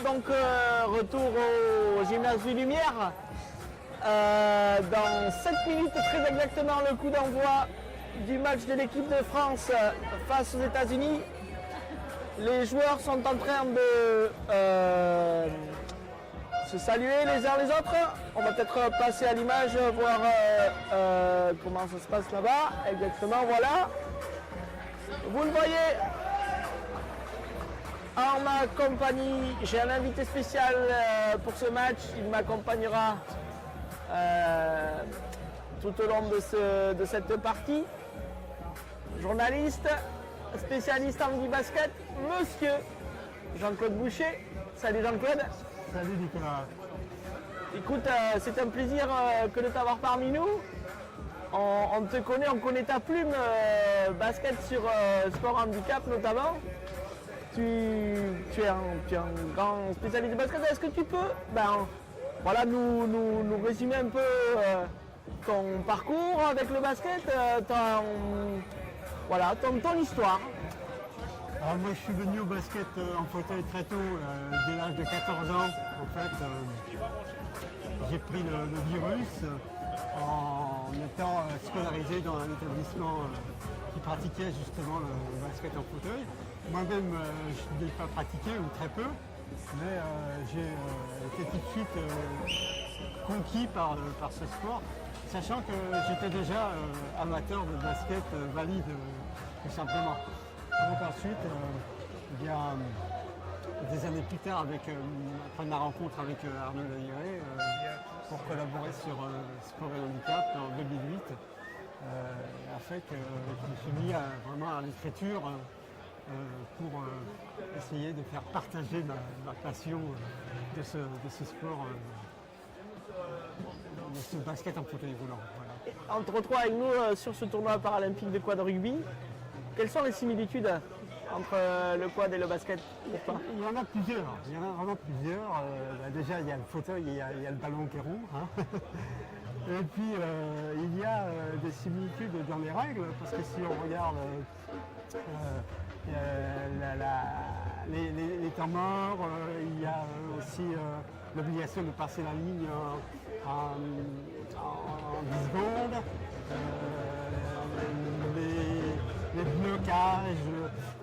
donc retour au gymnase des Lumières. Dans 7 minutes très exactement, le coup d'envoi du match de l'équipe de France face aux États-Unis. Les joueurs sont en train de se saluer les uns les autres. On va peut-être passer à l'image, voir comment ça se passe là-bas. Exactement, voilà. Vous le voyez. En ma compagnie, j'ai un invité spécial pour ce match. Il m'accompagnera tout au long de cette partie. Journaliste, spécialiste en basket, monsieur Jean-Claude Boucher. Salut Jean-Claude. Salut Nicolas. Écoute, c'est un plaisir que de t'avoir parmi nous. On te connaît, on connaît ta plume basket sur Sport Handicap notamment. Tu es un grand spécialiste de basket. Est-ce que tu peux nous résumer un peu ton parcours avec le basket, ton histoire? Alors moi je suis venu au basket en fauteuil très tôt, dès l'âge de 14 ans. En fait, j'ai pris le virus en étant scolarisé dans un établissement qui pratiquait justement le basket en fauteuil. Moi-même, je n'ai pas pratiqué ou très peu, mais j'ai été tout de suite conquis par ce sport, sachant que j'étais déjà amateur de basket valide, tout simplement. Donc ensuite, il y a des années plus tard, après ma rencontre avec Arnaud Layret, pour collaborer sur Sport et Handicap en 2008, a fait que je me suis mis vraiment à l'écriture pour essayer de faire partager ma passion de ce sport, de ce basket en fauteuil roulant. Voilà. Entre toi et nous sur ce tournoi paralympique de quad rugby, quelles sont les similitudes entre le quad et le basket pour toi? Il y en a plusieurs. Il y en a vraiment plusieurs. Déjà, il y a le fauteuil et il y a le ballon qui est rond. Hein. Et puis, il y a des similitudes dans les règles, parce que si on regarde les temps morts, il y a aussi l'obligation de passer la ligne en 10 secondes, les blocages,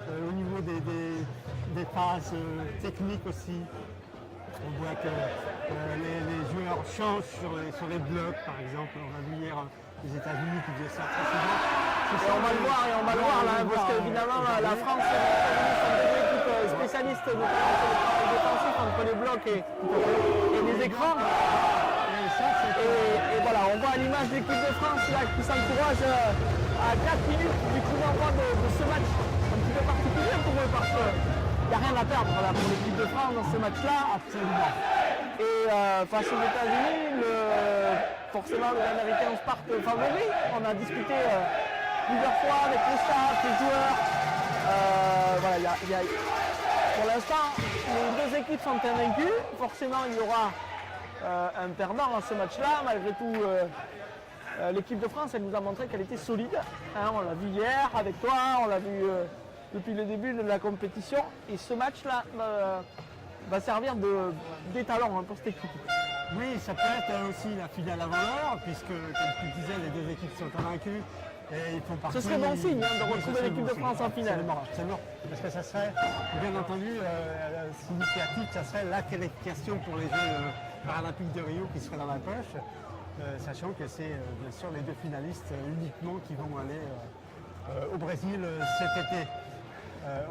au niveau des phases techniques aussi. On voit que les joueurs changent sur les blocs, par exemple. On a vu hier les États-Unis qui faisaient ça très souvent. On va le voir là, parce qu'évidemment la France et les États-Unis sont deux équipes spécialistes de travail défensif entre les blocs et les écrans. Et voilà, on voit à l'image de l'équipe de France là, qui s'encourage à 4 minutes du coup d'envoi de ce match un petit peu particulier pour eux, parce qu'il n'y a rien à perdre là, pour l'équipe de France dans ce match-là. Absolument. Et face aux États-Unis, forcément les Américains partent favoris. On a discuté plusieurs fois avec les staffs, les joueurs. Pour l'instant, les deux équipes sont invaincues. Forcément, il y aura un perdant à ce match-là. Malgré tout, l'équipe de France, elle nous a montré qu'elle était solide. Hein, on l'a vu hier avec toi, on l'a vu depuis le début de la compétition. Et ce match-là va servir d'étalon pour cette équipe. Oui, ça peut être aussi la finale avant l'heure, puisque, comme tu disais, les deux équipes sont invaincues et ils font partie. Ce serait bon signe de retrouver l'équipe de France en finale. Absolument, parce que ça serait, bien entendu, significatif, ça serait la qualification pour les Jeux paralympiques de Rio qui seraient dans la poche, sachant que c'est bien sûr les deux finalistes uniquement qui vont aller au Brésil cet été.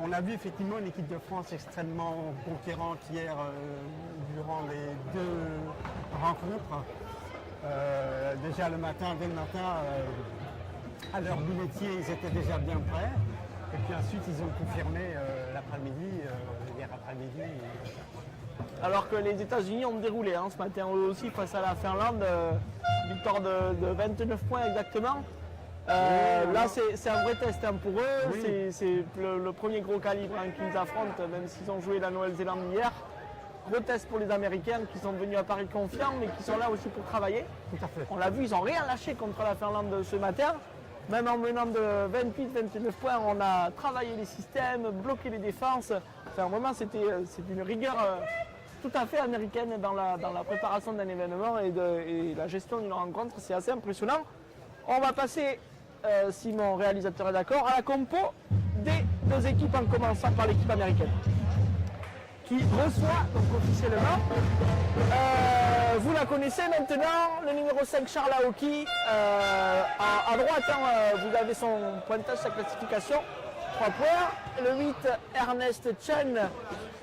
On a vu effectivement une équipe de France extrêmement conquérante hier durant les deux rencontres. Déjà dès le matin, à leur lunetier, ils étaient déjà bien prêts. Et puis ensuite, ils ont confirmé l'après-midi, hier après-midi. Alors que les États-Unis ont déroulé ce matin aussi face à la Finlande, victoire de 29 points exactement. Là, c'est un vrai test pour eux. Oui. C'est le premier gros calibre qu'ils affrontent, même s'ils ont joué la Nouvelle-Zélande hier. Gros test pour les Américains qui sont venus à Paris confiants, mais qui sont là aussi pour travailler. Tout à fait. On l'a vu, ils n'ont rien lâché contre la Finlande ce matin. Même en menant de 28-29 points, on a travaillé les systèmes, bloqué les défenses. Enfin, vraiment, c'était une rigueur tout à fait américaine dans la préparation d'un événement et la gestion d'une rencontre, c'est assez impressionnant. On va passer, si mon réalisateur est d'accord, à la compo des deux équipes en commençant par l'équipe américaine qui reçoit donc officiellement. Vous la connaissez maintenant, le numéro 5 Charles Aoki, à droite vous avez son pointage, sa classification, 3 points, le 8 Ernest Chen,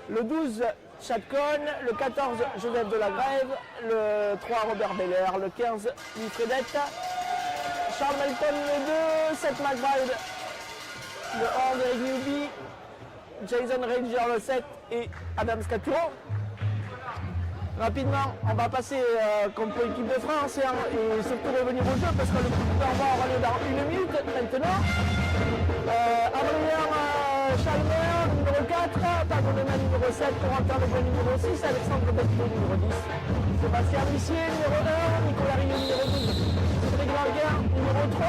le 12 Chad Cohn, le 14 Joseph Delagrève, le 3 Robert Belair, le 15 Louis Fredette, Charles Melton le 2, Seth McBride, le 11 Eric Newby, Jason Ranger le 7 et Adam Scaturo. Rapidement, on va passer comme pour l'équipe de France et surtout revenir au jeu parce que le coup d'envoi aura lieu dans 1 minute maintenant. Adrien Chalmer, numéro 4, Pagonema numéro 7, Corentin Lebrun numéro 6, Alexandre Becchio numéro 10, Sébastien Missier numéro 1, Nicolas Rignot numéro 12, Cédric Languin numéro 3,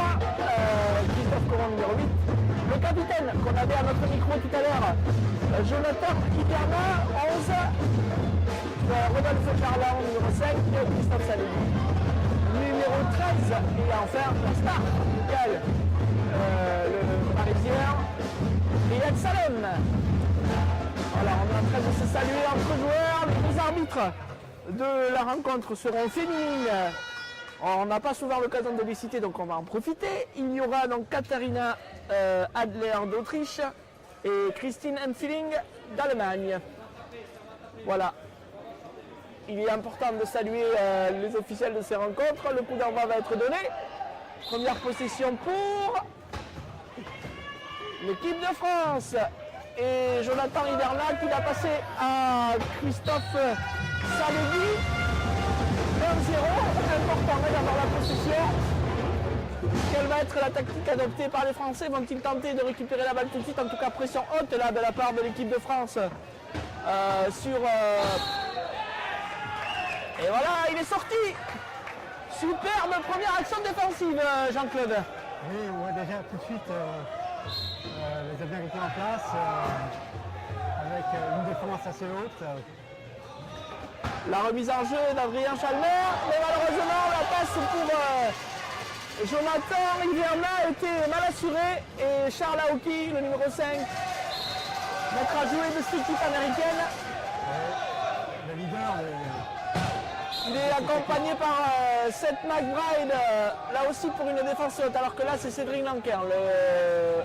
Christophe Coron numéro 8. Le capitaine qu'on avait à notre micro tout à l'heure, Jonathan Ikerna, 11, Rodolphe Charland, numéro 5, et Christophe Salegui, numéro 13, et enfin la star, Michael, le parisien, Riyad Salem. Voilà, on est en train de se saluer entre joueurs. Les arbitres de la rencontre seront féminines. On n'a pas souvent l'occasion de les citer, donc on va en profiter. Il y aura donc Katharina Adler d'Autriche et Christine Empfilling d'Allemagne. Voilà. Il est important de saluer les officiels de ces rencontres. Le coup d'envoi va être donné. Première possession pour l'équipe de France. Et Jonathan Hiverna qui va passer à Christophe Salegui. 1-0. Important d'avoir la possession. Quelle va être la tactique adoptée par les Français? Vont-ils tenter de récupérer la balle tout de suite? En tout cas, pression haute là de la part de l'équipe de France sur... Et voilà, il est sorti. Superbe première action défensive, Jean-Claude. Oui, on voit déjà tout de suite les Américains en place, avec une défense assez haute. La remise en jeu d'Adrien Chalmer, mais malheureusement la passe pour Jonathan Hiverna a été mal assurée et Charles Aoki, le numéro 5, mettra à jouer de cette équipe américaine. Le leader, il est accompagné par Seth McBride, là aussi pour une défense haute, alors que là c'est Cédric Lanquin, le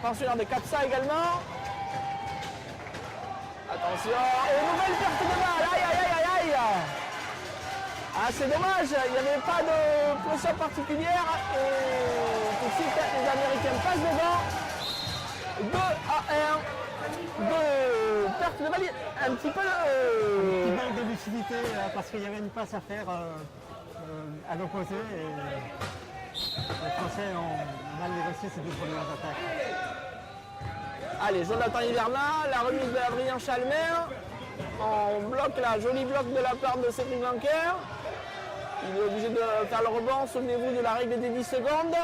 pensionnaire des Capsa également. Attention, et nouvelle perte de balle, aïe aïe aïe aïe aïe. Ah c'est dommage, il n'y avait pas de pression particulière et tout de suite les Américains passent devant. 2-1. De perte de balle, un petit peu petit manque de lucidité parce qu'il y avait une passe à faire à l'opposé et les Français ont mal négocié ces deux premières attaques. Allez, Jonathan Hiverna, la remise d'Adrien Chalmer. On bloque la jolie bloc de la part de Cédric Lanquer. Il est obligé de faire le rebond, souvenez-vous de la règle des 10 secondes.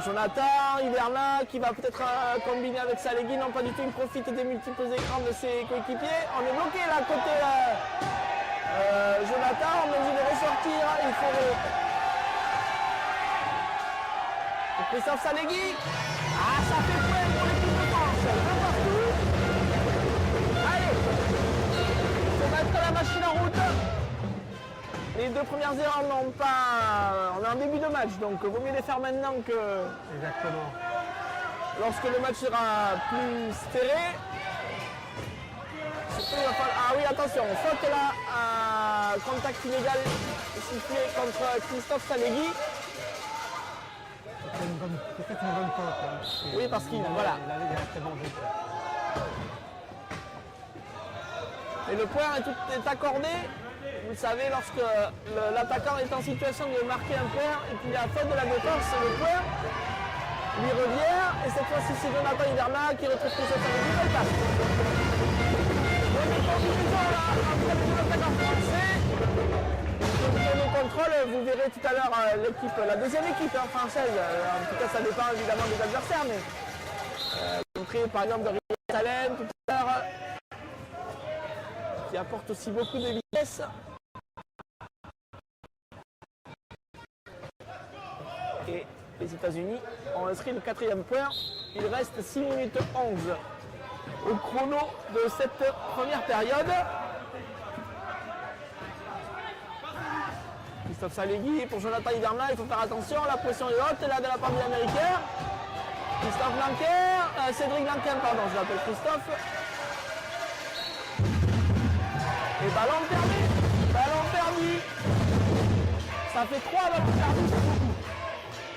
Jonathan Hiverna qui va peut-être combiner avec Salegui, non pas du tout, il profite des multiples écrans de ses coéquipiers. On est bloqué là côté Jonathan, on est obligé de ressortir, il faut... Christophe Salegui, ah ça fait point pour l'équipe de France, un partout. Allez, il faut mettre la machine en route. Les deux premières erreurs n'ont pas... On est en début de match, donc vaut mieux les faire maintenant que... Exactement. Lorsque le match sera plus serré. Surtout, il va falloir... Ah oui, attention, faute là, contact illégal sifflé contre Christophe Salegui. Peut-être une bonne faute. Hein. Oui, parce qu'il... Voilà. Il allait directement vite. Et le point est accordé. Vous le savez, lorsque l'attaquant est en situation de marquer un point et qu'il y a faute de la défense, le point lui revient. Et cette fois-ci, c'est Jonathan Hiverna qui retrouve Christophe Salegui. Belle passe. Donc, combinaison là, entre les deux attaquants français. Le contrôle, vous verrez tout à l'heure l'équipe, la deuxième équipe française. En tout cas, ça dépend évidemment des adversaires, mais par exemple de Talent tout à l'heure, qui apporte aussi beaucoup de vitesse. Et les États-Unis ont inscrit le 4e point. Il reste 6 minutes 11 au chrono de cette première période. Christophe Salegui pour Jonathan Hivernal, il faut faire attention, la pression est haute là de la part de l'Américain. Christophe Blanquer, Cédric Blanquer, pardon, je l'appelle Christophe. Et ballon perdu. Ça fait 3 ballons perdus, c'est beaucoup.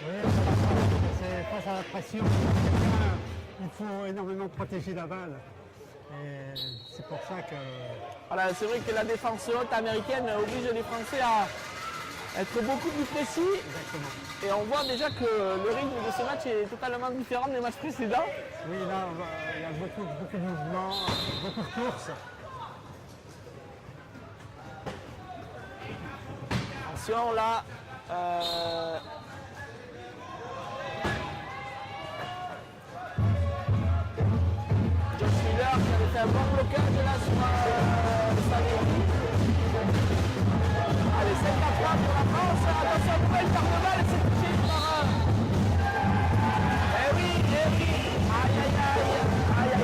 Oui, c'est face à la pression. Il faut énormément protéger la balle. Et c'est pour ça que... Voilà, c'est vrai que la défense haute américaine oblige les Français à être beaucoup plus précis. Exactement. Et on voit déjà que le rythme de ce match est totalement différent des matchs précédents. Oui, là, il y a beaucoup de mouvements, beaucoup de courses. Attention là. Josh Miller qui avait fait un bon blocage là sur Salegui. Allez, 7-4 pour la France. Attention, nouvelle part de balle, c'est touché par... Eh oui. Aïe.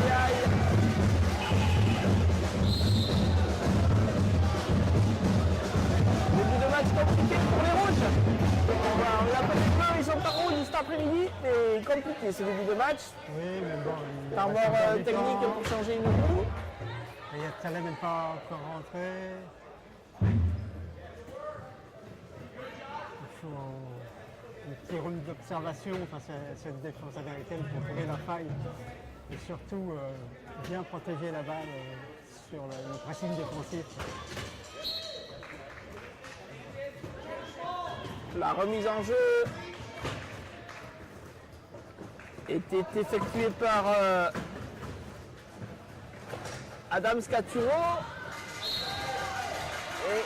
Début de match compliqué pour les rouges. On l'a pas vu, ils sont pas rouges cet après-midi, mais compliqué ce début de match. Oui, mais bon... Temps mort technique pour changer une roue. Il y a Talent n'est pas encore rentré. Il faut une petite round d'observation face à cette défense américaine pour trouver la faille. Et surtout, bien protéger la balle sur le pressing défensif. La remise en jeu était effectuée par Adam Scaturo et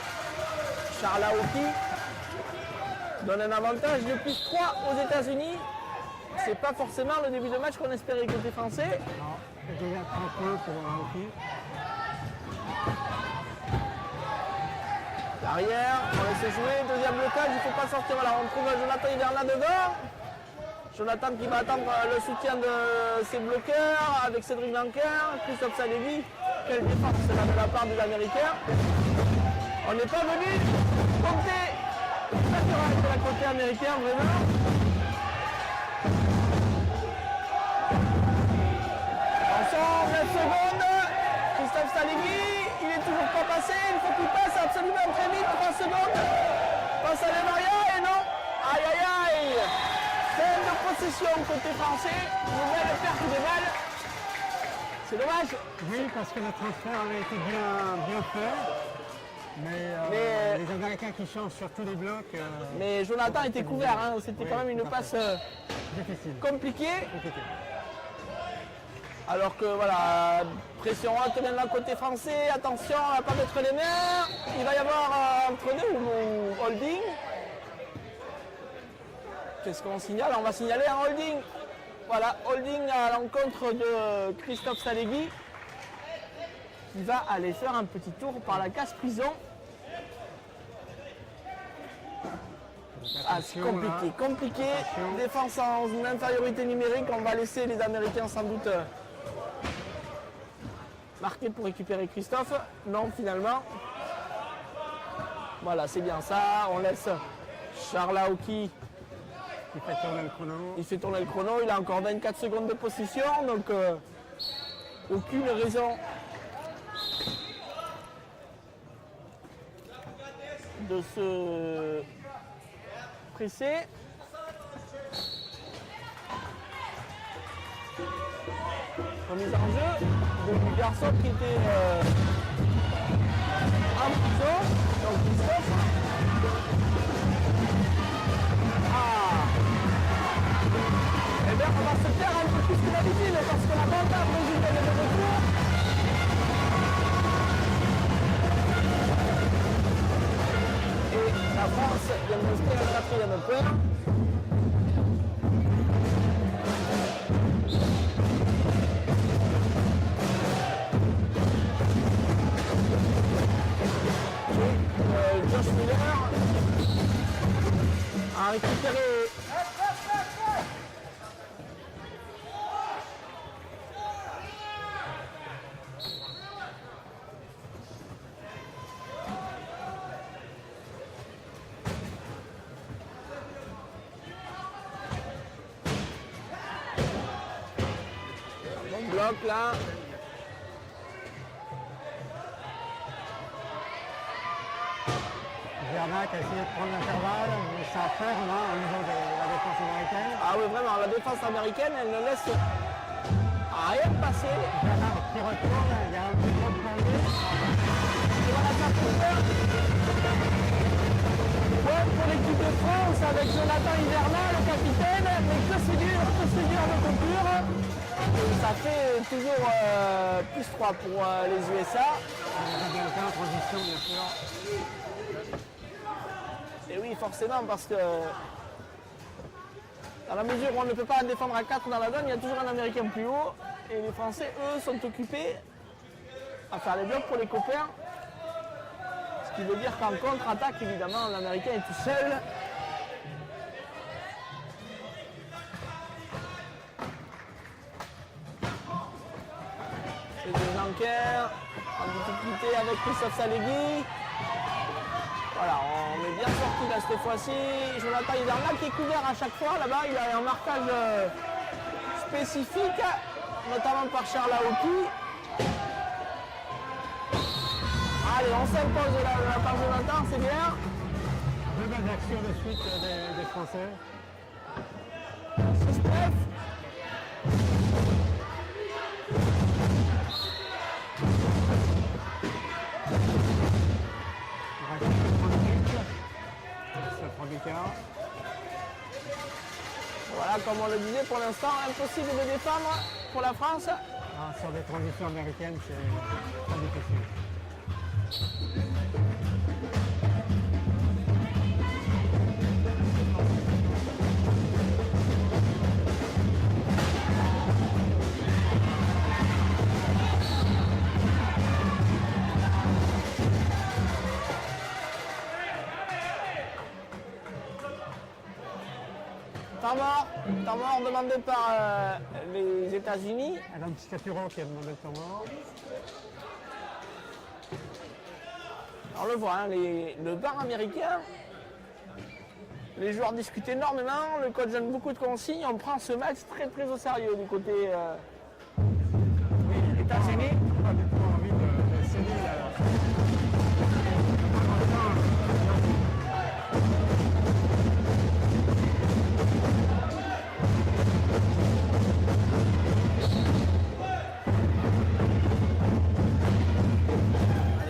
Charles Aoki donne un avantage de plus 3 aux États-Unis. C'est pas forcément le début de match qu'on espérait côté français. Non, c'est déjà 30 points pour Aoki. L'arrière, on laisse jouer, deuxième blocage, il ne faut pas sortir. Voilà, on trouve Jonathan Hivernal devant. Jonathan qui va attendre le soutien de ses bloqueurs avec Cédric Blanquer, Christophe Salegui. Quelle défense là de la part des Américains. On n'est pas venu compter naturel de la côté américain, vraiment. Attention, 9 secondes. Christophe Salegui, il n'est toujours pas passé, il faut qu'il passe absolument très vite, 3 secondes. Passe à Maria et non. Aïe. Fin de possession côté français, nouvelle perte de balle. C'est dommage. Oui, parce que le transfert avait été bien fait. Mais les Américains qui changent sur tous les blocs. Mais Jonathan était couvert, hein. C'était quand même une passe difficile. compliquée. Alors que voilà, pression haute maintenant côté français, attention à ne pas mettre les mains. Il va y avoir entre deux ou holding. Qu'est-ce qu'on signale? On va signaler un holding. Voilà, holding à l'encontre de Christophe Salegui. Il va aller faire un petit tour par la casse prison. Ah, c'est compliqué. Attention. Défense en infériorité numérique, on va laisser les Américains sans doute marquer pour récupérer Christophe. Non, finalement. Voilà, c'est bien ça. On laisse Charles Aoki. Il fait tourner le chrono. Il fait tourner le chrono. Il a encore 24 secondes de possession. Donc, aucune raison de se presser. Remise en jeu du garçon qui était en prison, donc Christophe. Eh bien, on va se faire un peu plus que d'habitude parce que la bande à brésilienne est de retour. Et la France vient de rester un 4e point. à récupérer. Bon bloc là. Vernac a essayé de prendre l'intervalle, mais ça ferme hein, au niveau de la défense américaine. Ah oui, vraiment, la défense américaine, elle ne laisse rien passer. Vernac qui retourne, il y a un petit peu de plongée. Et voilà, ça peut faire. Ouais, pour l'équipe de France, avec Jonathan Hiverna, le capitaine, mais que c'est dur de conclure. Et ça fait toujours plus 3 pour les USA. Les Américains en transition, bien sûr. Et oui, forcément, parce que dans la mesure où on ne peut pas défendre à 4 dans la zone, il y a toujours un Américain plus haut. Et les Français, eux, sont occupés à faire les blocs pour les copains. Ce qui veut dire qu'en contre-attaque, évidemment, l'Américain est tout seul. C'est des Janker en difficulté avec Christophe Salegui. Voilà, on est bien sorti là cette fois-ci. Jonathan Hiverna qui est couvert à chaque fois. Là-bas, il a un marquage spécifique, notamment par Charles Aoki. Allez, on s'impose là par Jonathan, c'est bien. Deux belles actions de suite des Français. C'est Steph. Voilà, comme on le disait, pour l'instant, impossible de défendre pour la France. Ah, sur des transitions américaines, c'est très difficile. Temps mort demandé par les États-Unis. Adam Scaturo qui a demandé le temps mort. On le voit, hein, le bar américain, les joueurs discutent énormément, le coach donne beaucoup de consignes, on prend ce match très très au sérieux du côté États-Unis. Pas du tout envie de céder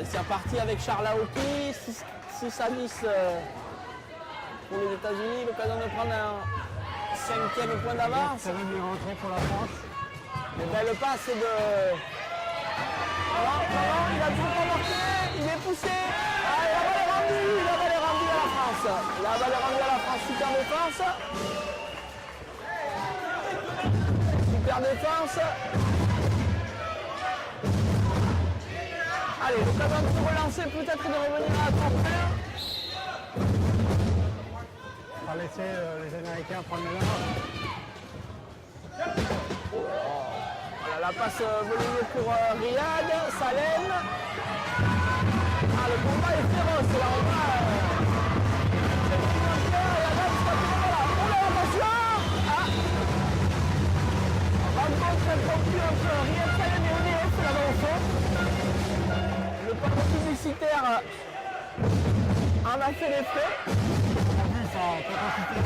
C'est reparti avec Charles Aoki, 6 à 10 pour les États-Unis, l'occasion de prendre un 5e point d'avance. Ça va mieux rentrer pour la France. Et belle passe de... Non, il a toujours pas marqué, il est poussé. Ah, la balle est rendue à la France. La balle est rendue à la France, super défense. Super défense. Allez, l'occasion de se relancer, peut-être de revenir à la 31. On va laisser les Américains prendre le large. Voilà, la passe volumineuse pour Riyad, Salem. Ah, le combat est féroce, là, on va... Rencontre impromptue entre Riyad Salem et ODF, là-bas au fond. Le panneau publicitaire en a fait les frais. On a vu sa capacité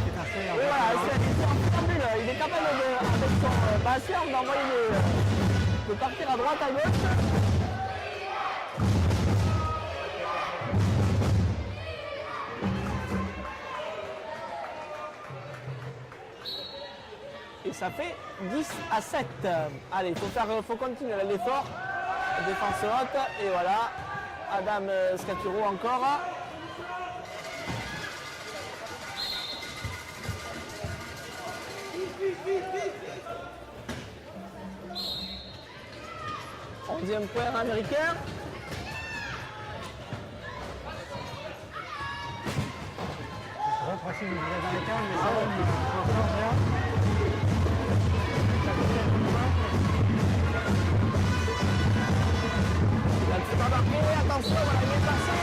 qui est assez Oui, voilà, c'est en préambule. Il est capable, avec son passeur, d'envoyer de partir à droite, à gauche. Et ça fait 10 à 7. Allez, faut continuer l'effort. Défense haute, et voilà. Adam Scaturo encore. Onzième point américain. possible de jouer dans les cages, mais ça va, on s'en sort bien. Il a tout embarqué, attention, voilà, il est passé.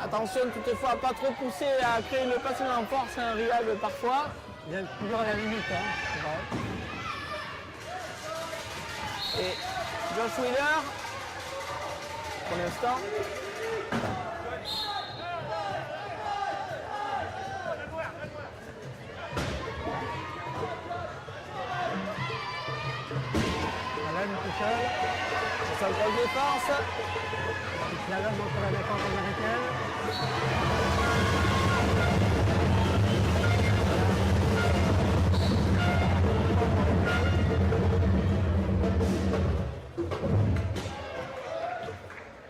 Attention toutefois à pas trop pousser à créer le passage en force à un rival parfois. Il y a toujours à la limite, hein, c'est vrai. Et Josh Wheeler, pour l'instant. Alan tout seul. Sa grosse défense. Il slalom entre la défense américaine.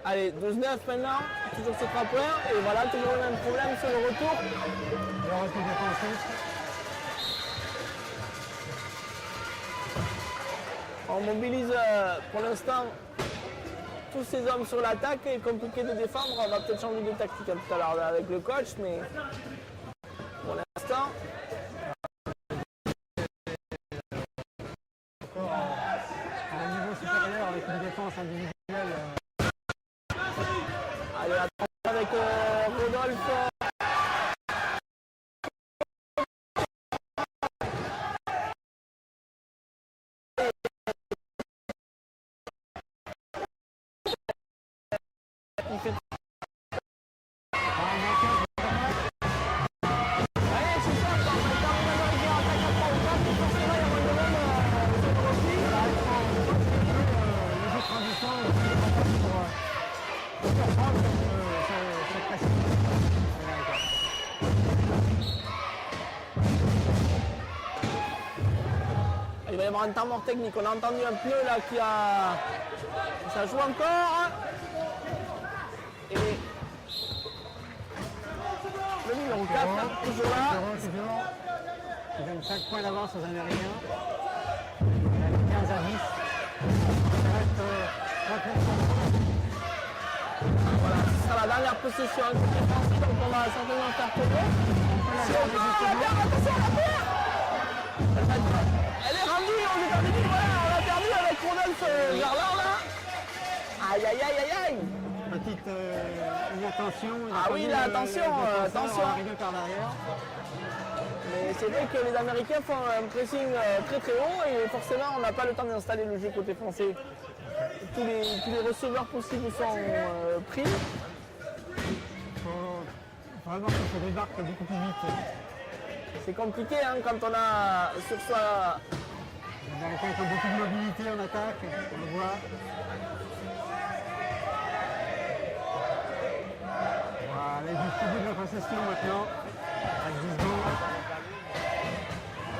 Allez, 12-9 maintenant, toujours ces 3 points. Et voilà, toujours le même problème sur le retour. Le retour défensif. On mobilise pour l'instant tous ces hommes sur l'attaque. Il est compliqué de défendre. On va peut-être changer de tactique tout à l'heure avec le coach, mais pour l'instant. Encore à un niveau supérieur avec une défense individuelle. Allez, attention avec Rodolphe. Il fait... Allez, c'est ça, quand les Américains attaquent à 3 ou 4, forcément il y a moins de monde sur le repli. Les autres transitions, pour faire prendre cette pression. Il va y avoir un temps mort technique. On a entendu un pneu là qui a... Ça joue encore. Et le numéro 4, toujours là. Toujours. Il donne 5 points d'avance aux Américains. Il a 15 à 10. Ça reste 3 points. Voilà, ce sera la dernière possession donc on va certainement faire tomber. Attention à la paire. Elle est rendue aux États-Unis, voilà, on l'a perdu avec Rodolphe Jarlin là. Aïe aïe aïe aïe aïe. Petite inattention. Ah oui, là, attention, attention. Arrivé par derrière. Mais c'est vrai que les Américains font un pressing très très haut et forcément on n'a pas le temps d'installer le jeu côté français. Tous les receveurs possibles sont pris. Il faut vraiment que ça débarque beaucoup plus vite. C'est compliqué hein, quand on a sur soi. Les Américains ont beaucoup de mobilité en attaque, on le voit. Voilà, aller jusqu'au bout de la possession maintenant. Avec 10 secondes.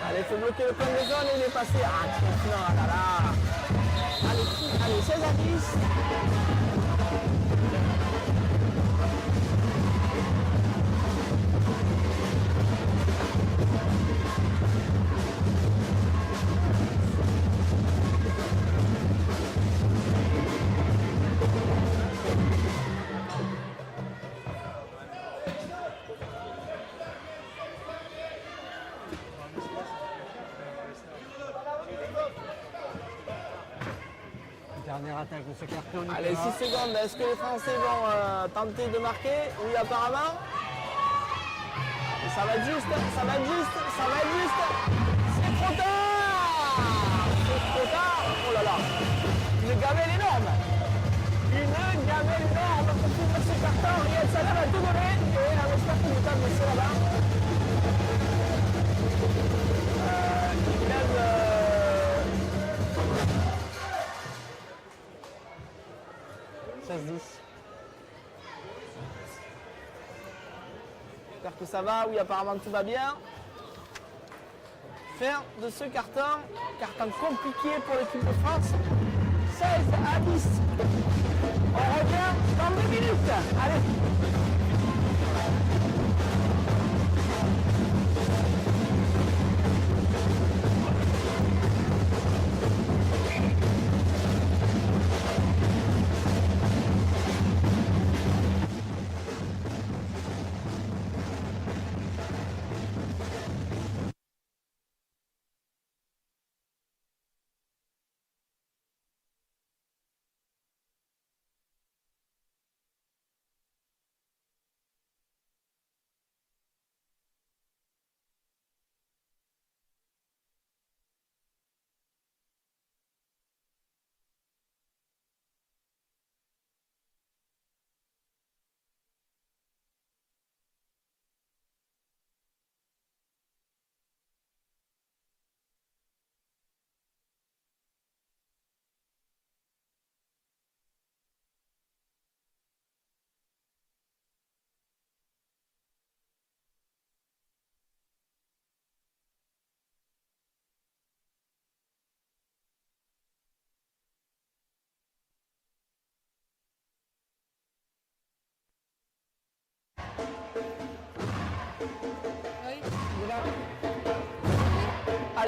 Allez, il faut bloquer le coin des zones et il est passé. Ah, non, là là. Allez, 16 à 10. Dernière attaque de ce carton. Allez, 6 secondes. Est-ce que les Français vont tenter de marquer? Oui, apparemment. Et ça va être juste, ça va être juste, ça va être juste. C'est trop tard. C'est trop tard. Oh là là. Une gamelle énorme. Une gamelle énorme pour finir ce carton. Riyad Salah va tout donner. Et on espère qu'il est pas blessé là-bas. Il lève... 16-10. J'espère que ça va. Oui, apparemment tout va bien. Faire de ce carton compliqué pour l'équipe de France. 16 à 10. On revient dans 2 minutes. Allez.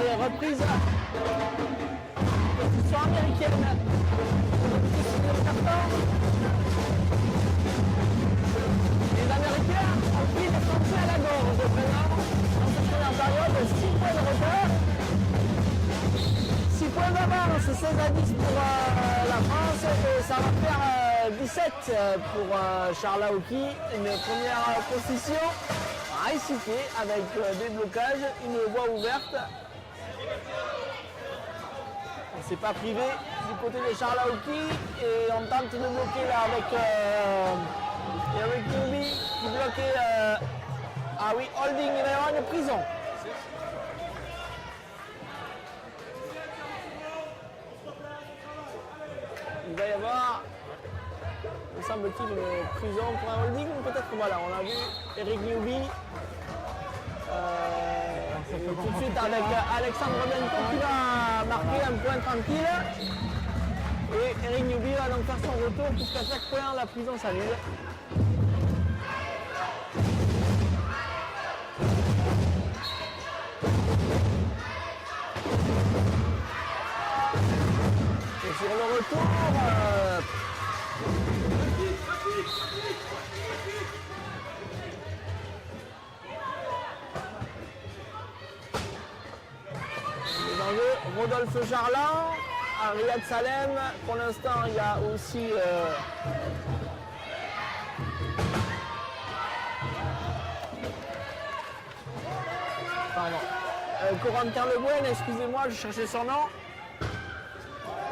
est reprise. Position américaine. Les Américains ont pris les Français à la gorge vraiment dans cette première période. 6 points de retard. 6 points d'avance, 16 à 10 pour la France et ça va faire 17 pour Charles Aoki. Une première position récitée avec des blocages, une voie ouverte. On ne s'est pas privé du côté de Charles Aoki et on tente de bloquer là avec Eric Newby qui bloquait. Ah oui, holding, il va y avoir une prison. Il va y avoir, me semble-t-il, une prison pour un holding, peut-être. Voilà, on a vu Eric Newby. Tout de suite avec Alexandre Bento qui va marquer un point tranquille. Et Eric Newby va donc faire son retour puisqu'à chaque point la prison s'annule. Et sur le retour, les enjeux, Rodolphe Jarlan, Riyad Salem, pour l'instant il y a aussi Corentin Lebouen, excusez-moi, je cherchais son nom.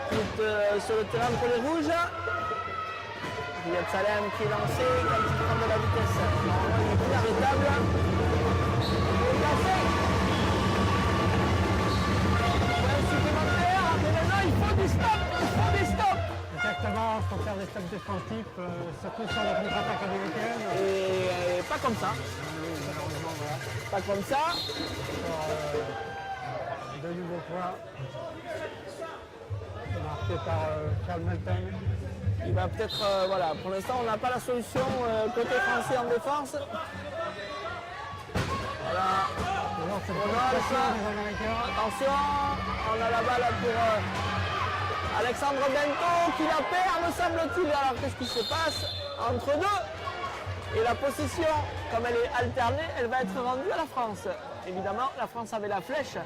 Qui est sur le terrain pour les rouges. Riyad Salem qui est lancé quand il prend de la vitesse. Normalement, il est plus arrêtable. Il l'a fait. Point supplémentaire, mais maintenant il faut des stops. Il faut des stops. Exactement, il faut faire des stops défensifs, surtout sur la contre-attaque américaine. Et pas comme ça. Malheureusement, voilà. Pas comme ça. De nouveaux points. Marqué par Charles Melton. Il va peut-être, voilà, pour l'instant on n'a pas la solution côté français en défense. Voilà. Attention, on a la balle pour Alexandre Bento qui la perd, me semble-t-il. Alors qu'est-ce qui se passe entre deux? Et la possession, comme elle est alternée, elle va être rendue à la France. Évidemment, la France avait la flèche.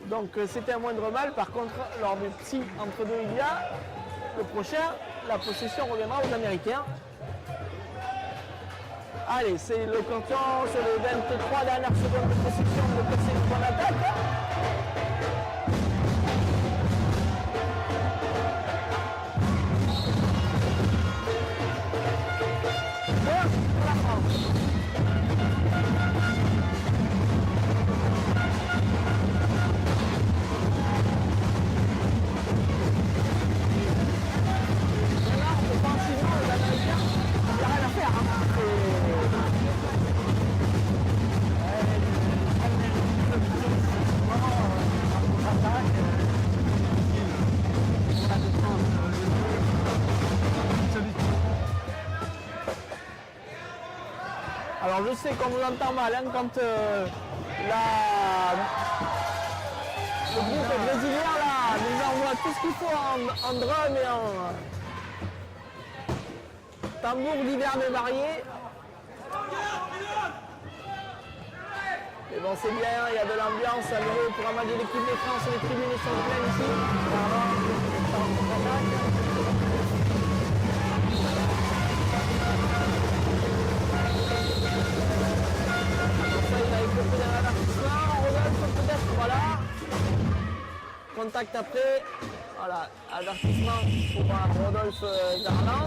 Donc c'était un moindre mal. Par contre, lors du petit entre deux il y a, le prochain, la possession reviendra aux Américains. Allez, c'est l'occasion sur les 23 dernières secondes de possession de passer le point d'attaque. Point pour la France. Alors je sais qu'on vous entend mal hein, quand le groupe brésilien là nous envoie tout ce qu'il faut en drum et en tambour divers et variés. Mais bon c'est bien, il y a de l'ambiance à nouveau pour un match de l'équipe de France, les tribunes sont pleines ici. Peut-être, voilà. Contact après. Voilà, avertissement pour Rodolphe Jarlan.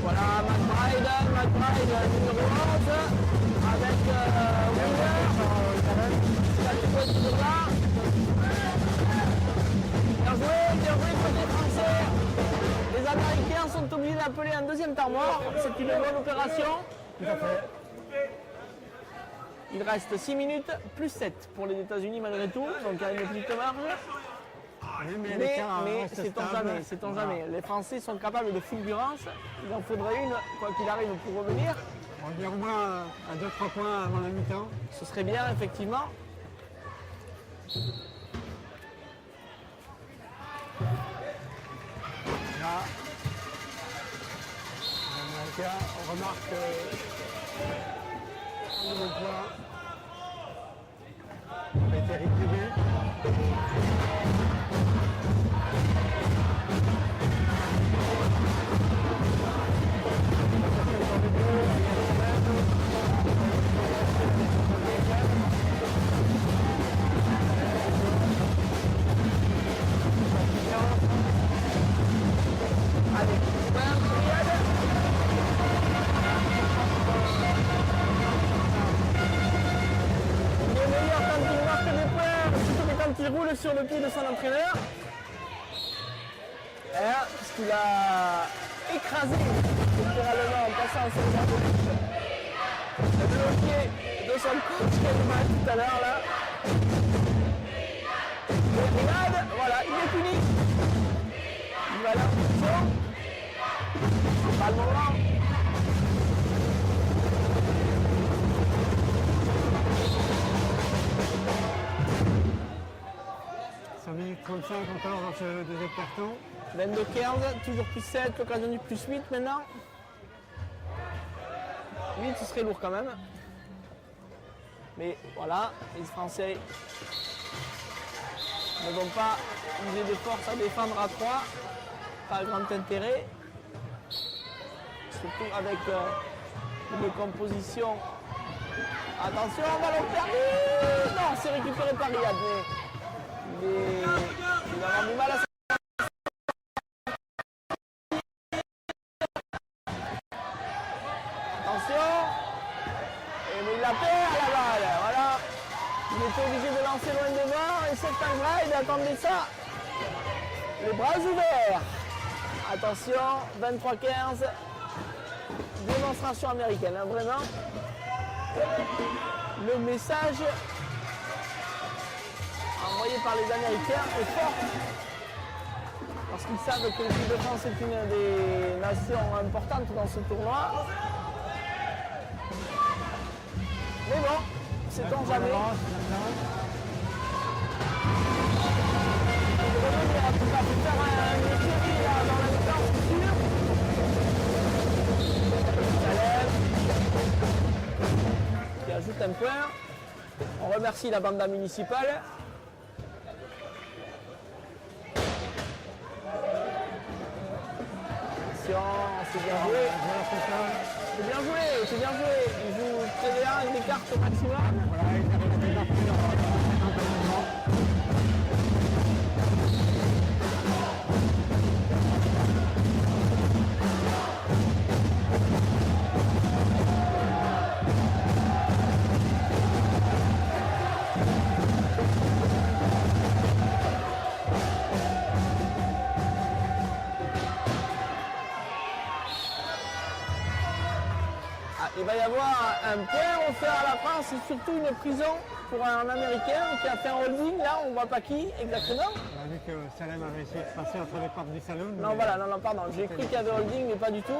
Voilà, McBride, numéro 11, avec Wheeler, bien joué côté français. Les Américains sont obligés d'appeler un deuxième temps mort, c'est une bonne opération. Tout à fait. Il reste 6 minutes plus 7 pour les États-Unis malgré tout, donc il y a une petite marge. Oui, mais Mais, l'écart reste sait-on stable. jamais, sait-on Voilà. jamais. Les Français sont capables de fulgurance, il en faudrait une, quoi qu'il arrive, pour revenir. On va dire au moins à 2-3 points avant la mi-temps. Ce serait bien, effectivement. Là, l'Américain, on remarque un nouveau point. Il a été récupéré. Allez, première période. Il est meilleur quand il marque des points, surtout que quand il roule sur le pied de son entraîneur. Parce qu'il a écrasé littéralement en passant en seconde touche le pied de son coach quasiment tout à l'heure là. Et regarde, voilà, il est fini. Il va là, pas le moment. Ça minutes 35 encore dans ce deuxième carton. 22-15, toujours plus 7, l'occasion du plus 8 maintenant. 8, ce serait lourd quand même. Mais voilà, les Français ne vont pas user de force à défendre à 3. Pas grand intérêt. Surtout avec une composition. Attention, ballon perdu. Non, c'est récupéré par Riyad, mais il va avoir du mal à attention. Mais il la perd la balle. Voilà. Il était obligé de lancer loin devant et Septembre, il attendait ça. Les bras ouverts. Attention, 23-15. Démonstration américaine, hein, vraiment. Le message envoyé par les Américains est fort. Parce qu'ils savent que l'équipe de France est une des nations importantes dans ce tournoi. Mais bon, sait-on jamais. Il va revenir en tout cas pour faire un écurie là dans la mi-temps, c'est sûr. Salem qui ajoute un point. On remercie la banda municipale. C'est bien joué. C'est bien joué, c'est bien joué. Il joue très bien, il écarte au maximum. Voilà, il arrive à démarquer dans 50 mouvements. Il va y avoir un point offert à la France et surtout une prison pour un Américain qui a fait un holding. Là, on ne voit pas qui exactement. On a vu que Salem avait essayé de passer entre les portes du salon. Non, voilà, non, pardon. J'ai cru qu'il y avait holding, mais pas du tout.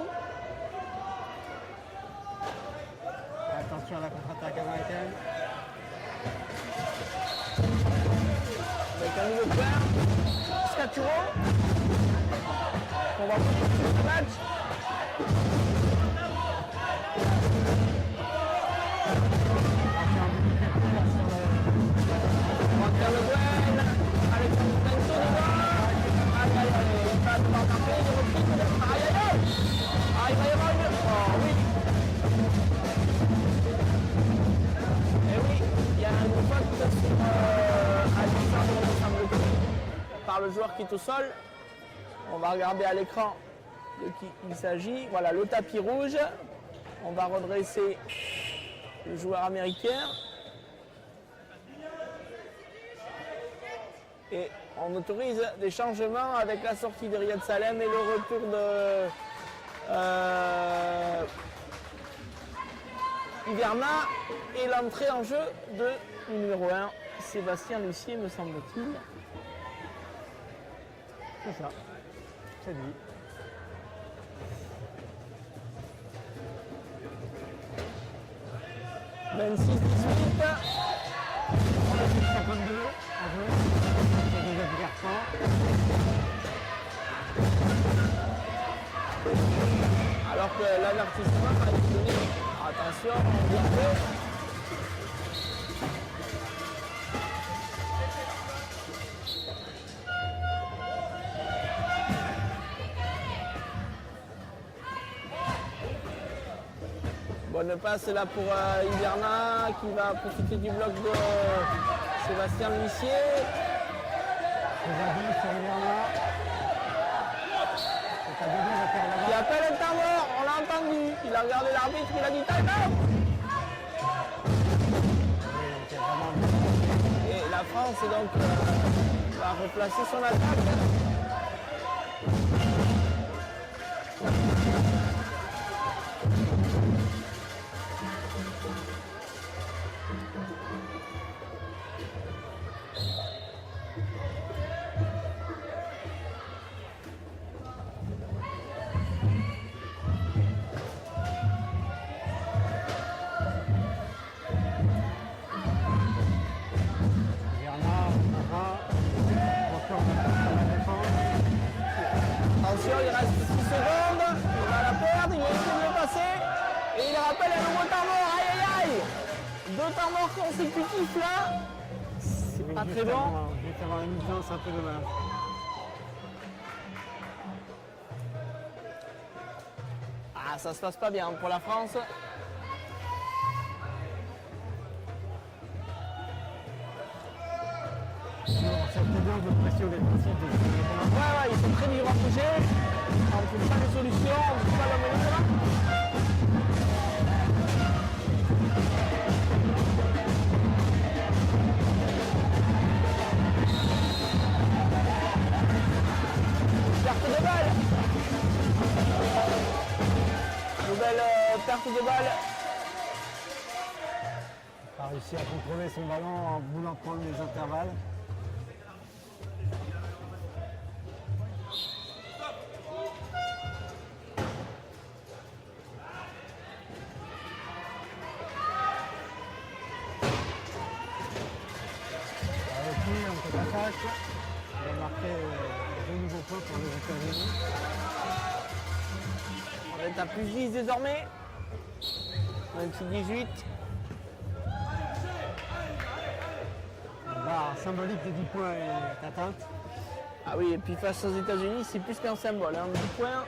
Attention à la contre-attaque américaine. Avec un nouveau point. Scaturo. On va poursuivre le match. Juan Le Guen, Alexandre Tento devant. Aïe, aïe, aïe, il va devoir taper, il repris peut-être. Aïe, aïe, aïe. Ah, il va y avoir une... Oh, oui. Et oui, il y a une faute sur Alexandre, me semble-t-il, par le joueur qui est au sol. On va regarder à l'écran de qui il s'agit. Voilà, le tapis rouge. On va redresser le joueur américain. Et on autorise des changements avec la sortie de Riyad Salem et le retour de Hiverna et l'entrée en jeu de numéro 1, Sébastien Lucier, me semble-t-il. C'est ça. C'est lui. 26-18. 52 à jouer. C'est des autres garçons. Alors que l'avertissement a été donné. Attention, bien fait. Bonne passe là pour Hiverna qui va profiter du bloc de Sébastien Lucier. Regardez sur Hiverna. C'est à donner de faire Qui là-bas. appelle un temps mort, on l'a entendu. Il a regardé l'arbitre, il a dit time out. Oui, c'est vraiment Et la France donc va replacer son attaque. Hiverna, encore la défense. Attention, il reste 6 secondes. Il va la perdre, il va essayer de passer. Et il rappelle un nouveau temps mort. Aïe aïe aïe. 2 temps morts consécutifs là. C'est pas très bon. Juste avant la mi-temps, c'est un peu dommage. Ah, ça se passe pas bien pour la France. Cette tendance de pression défensive de Ouais, ils sont très durs à bouger. On ne trouve pas de solution, on ne trouve pas la mêlée là. Perte de balle. Nouvelle perte de balle. a réussi à contrôler son ballon en voulant prendre les intervalles. En contre-attaque, il a marqué 2 nouveaux points pour les États-Unis. On est à plus 10 désormais. 26-18. La barre symbolique des 10 points est atteinte. Ah oui, et puis face aux États-Unis, c'est plus qu'un symbole. 10 points.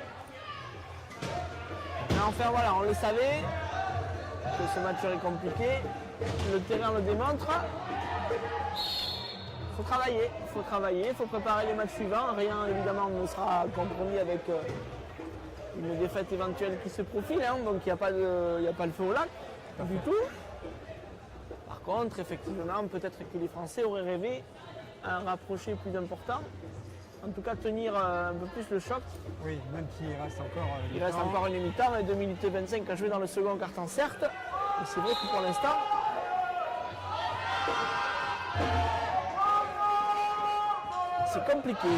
Mais enfin voilà, on le savait que ce match serait compliqué. Le terrain le démontre. Il faut travailler, il faut préparer les matchs suivants. Rien évidemment ne sera compromis avec une défaite éventuelle qui se profile. Donc il n'y a pas le feu au lac du tout. Par contre, effectivement, peut-être que les Français auraient rêvé à un rapproché plus important. En tout cas, tenir un peu plus le choc. Oui, même s'il reste encore Il reste encore une mi-temps et 2 minutes et 25 à jouer dans le second quart-temps, certes. Mais c'est vrai que pour l'instant, c'est compliqué.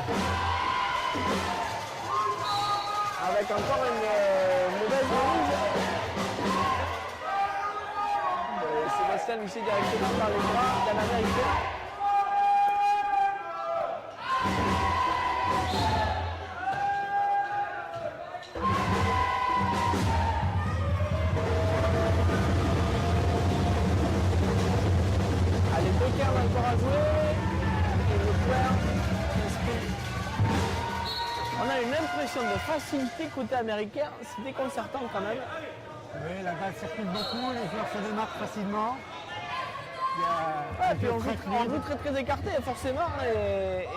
Avec encore une mauvaise rouge. Sébastien Lucier directement dans les bras d'un Américain. Allez, 2 quarts encore à jouer. Et le point inscrit. On a une impression de facilité côté américain. C'est déconcertant quand même. Oui, la balle circule beaucoup, les joueurs se démarquent facilement. Il y a Ouais, un puis jeu on très joue fluide. très écarté forcément et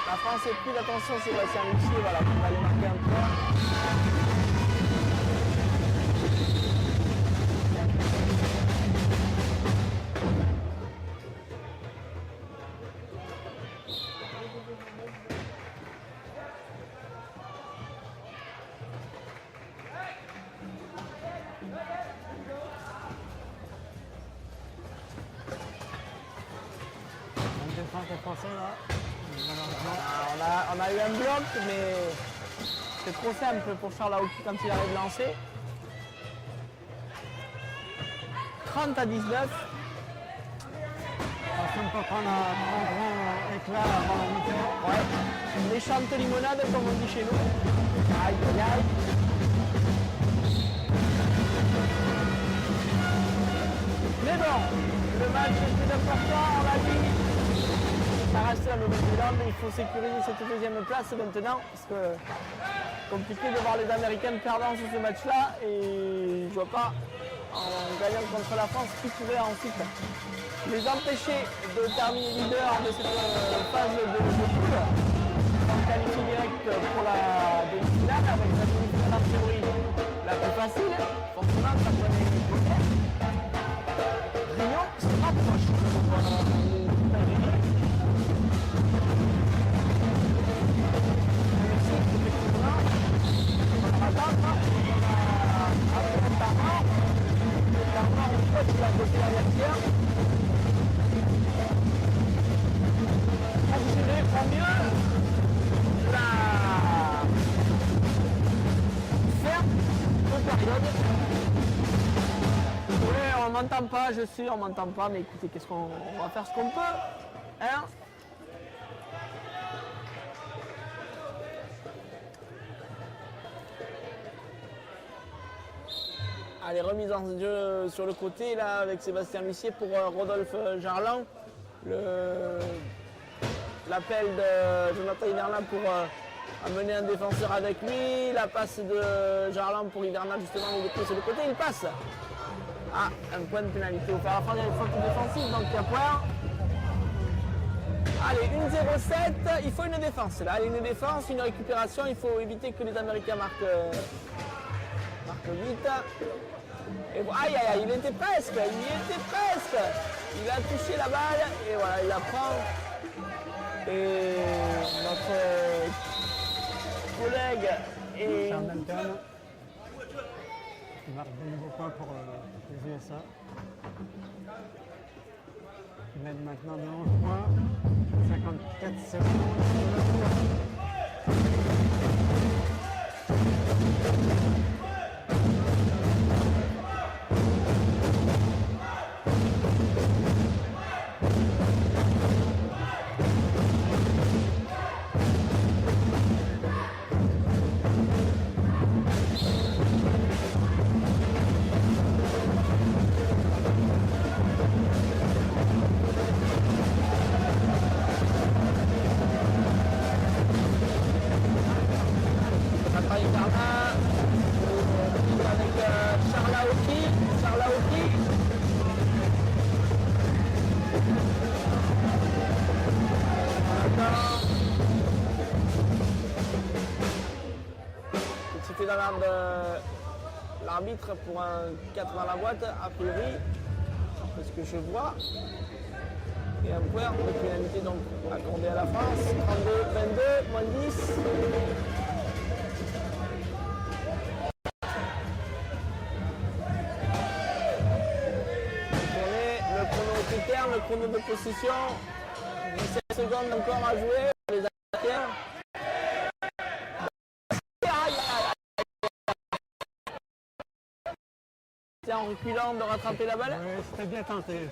la France est pris d'attention Sébastien Lucier, voilà, qui va aller marquer un point. côté français là. Malheureusement. On a eu un bloc, mais c'est trop simple pour Charles Aoki quand il arrive lancé. 30-19. Si on peut prendre un grand éclat avant la mi-temps. Ouais. Une méchante limonade comme on dit chez nous. Aïe aïe aïe. Mais bon, le match est plus important, on l'a dit. Ça reste la Nouvelle-Zélande, il faut sécuriser cette deuxième place maintenant. Parce que compliqué de voir les Américains perdants sur ce match-là. Et je vois pas, en gagnant contre la France, qui pourrait ensuite les empêcher de terminer leader de cette phase de poule. On qualifie direct pour la demi-finale avec la demi-finale a priori la plus facile. Forcément, ça prenait une première. Réunion se rapproche. Mexique, effectivement, on va attendre. Après un temps mort, une fois qu'il a bloqué la vertière. Accéléré, prend mieux. La ferme, deux périodes. Ouais, on m'entend pas, je sais, on m'entend pas, mais écoutez, qu'est-ce qu'on va faire ce qu'on peut, hein. Allez, remise en jeu sur le côté là avec Sébastien Lussier pour Rodolphe Jarlan. L'appel de Jonathan Hivernal pour amener un défenseur avec lui. La passe de Jarlan pour Hivernal, justement, il est pris sur le côté, il passe. Ah, un point de pénalité au faire la fin, il y a une faute défensive, donc il y a point. Allez, 1-0-7, il faut une défense là. Allez, une défense, une récupération, il faut éviter que les Américains marquent vite. Et aïe aïe aïe, il était presque, il a touché la balle et voilà, il la prend. Et notre collègue est... Charles Melton qui marque de nouveaux points pour les USA. Qui mène maintenant de 11 points, 54 secondes. C'était dans l'arme de l'arbitre pour un 4 dans la boîte, a priori, c'est ce que je vois. Et un point de pénalité donc accordé à la France. 32-22, moins 10. Le chrono au terme, le chrono de possession. 17 secondes encore à jouer pour les Américains. En reculant de rattraper la balle. Oui, c'était bien tenté.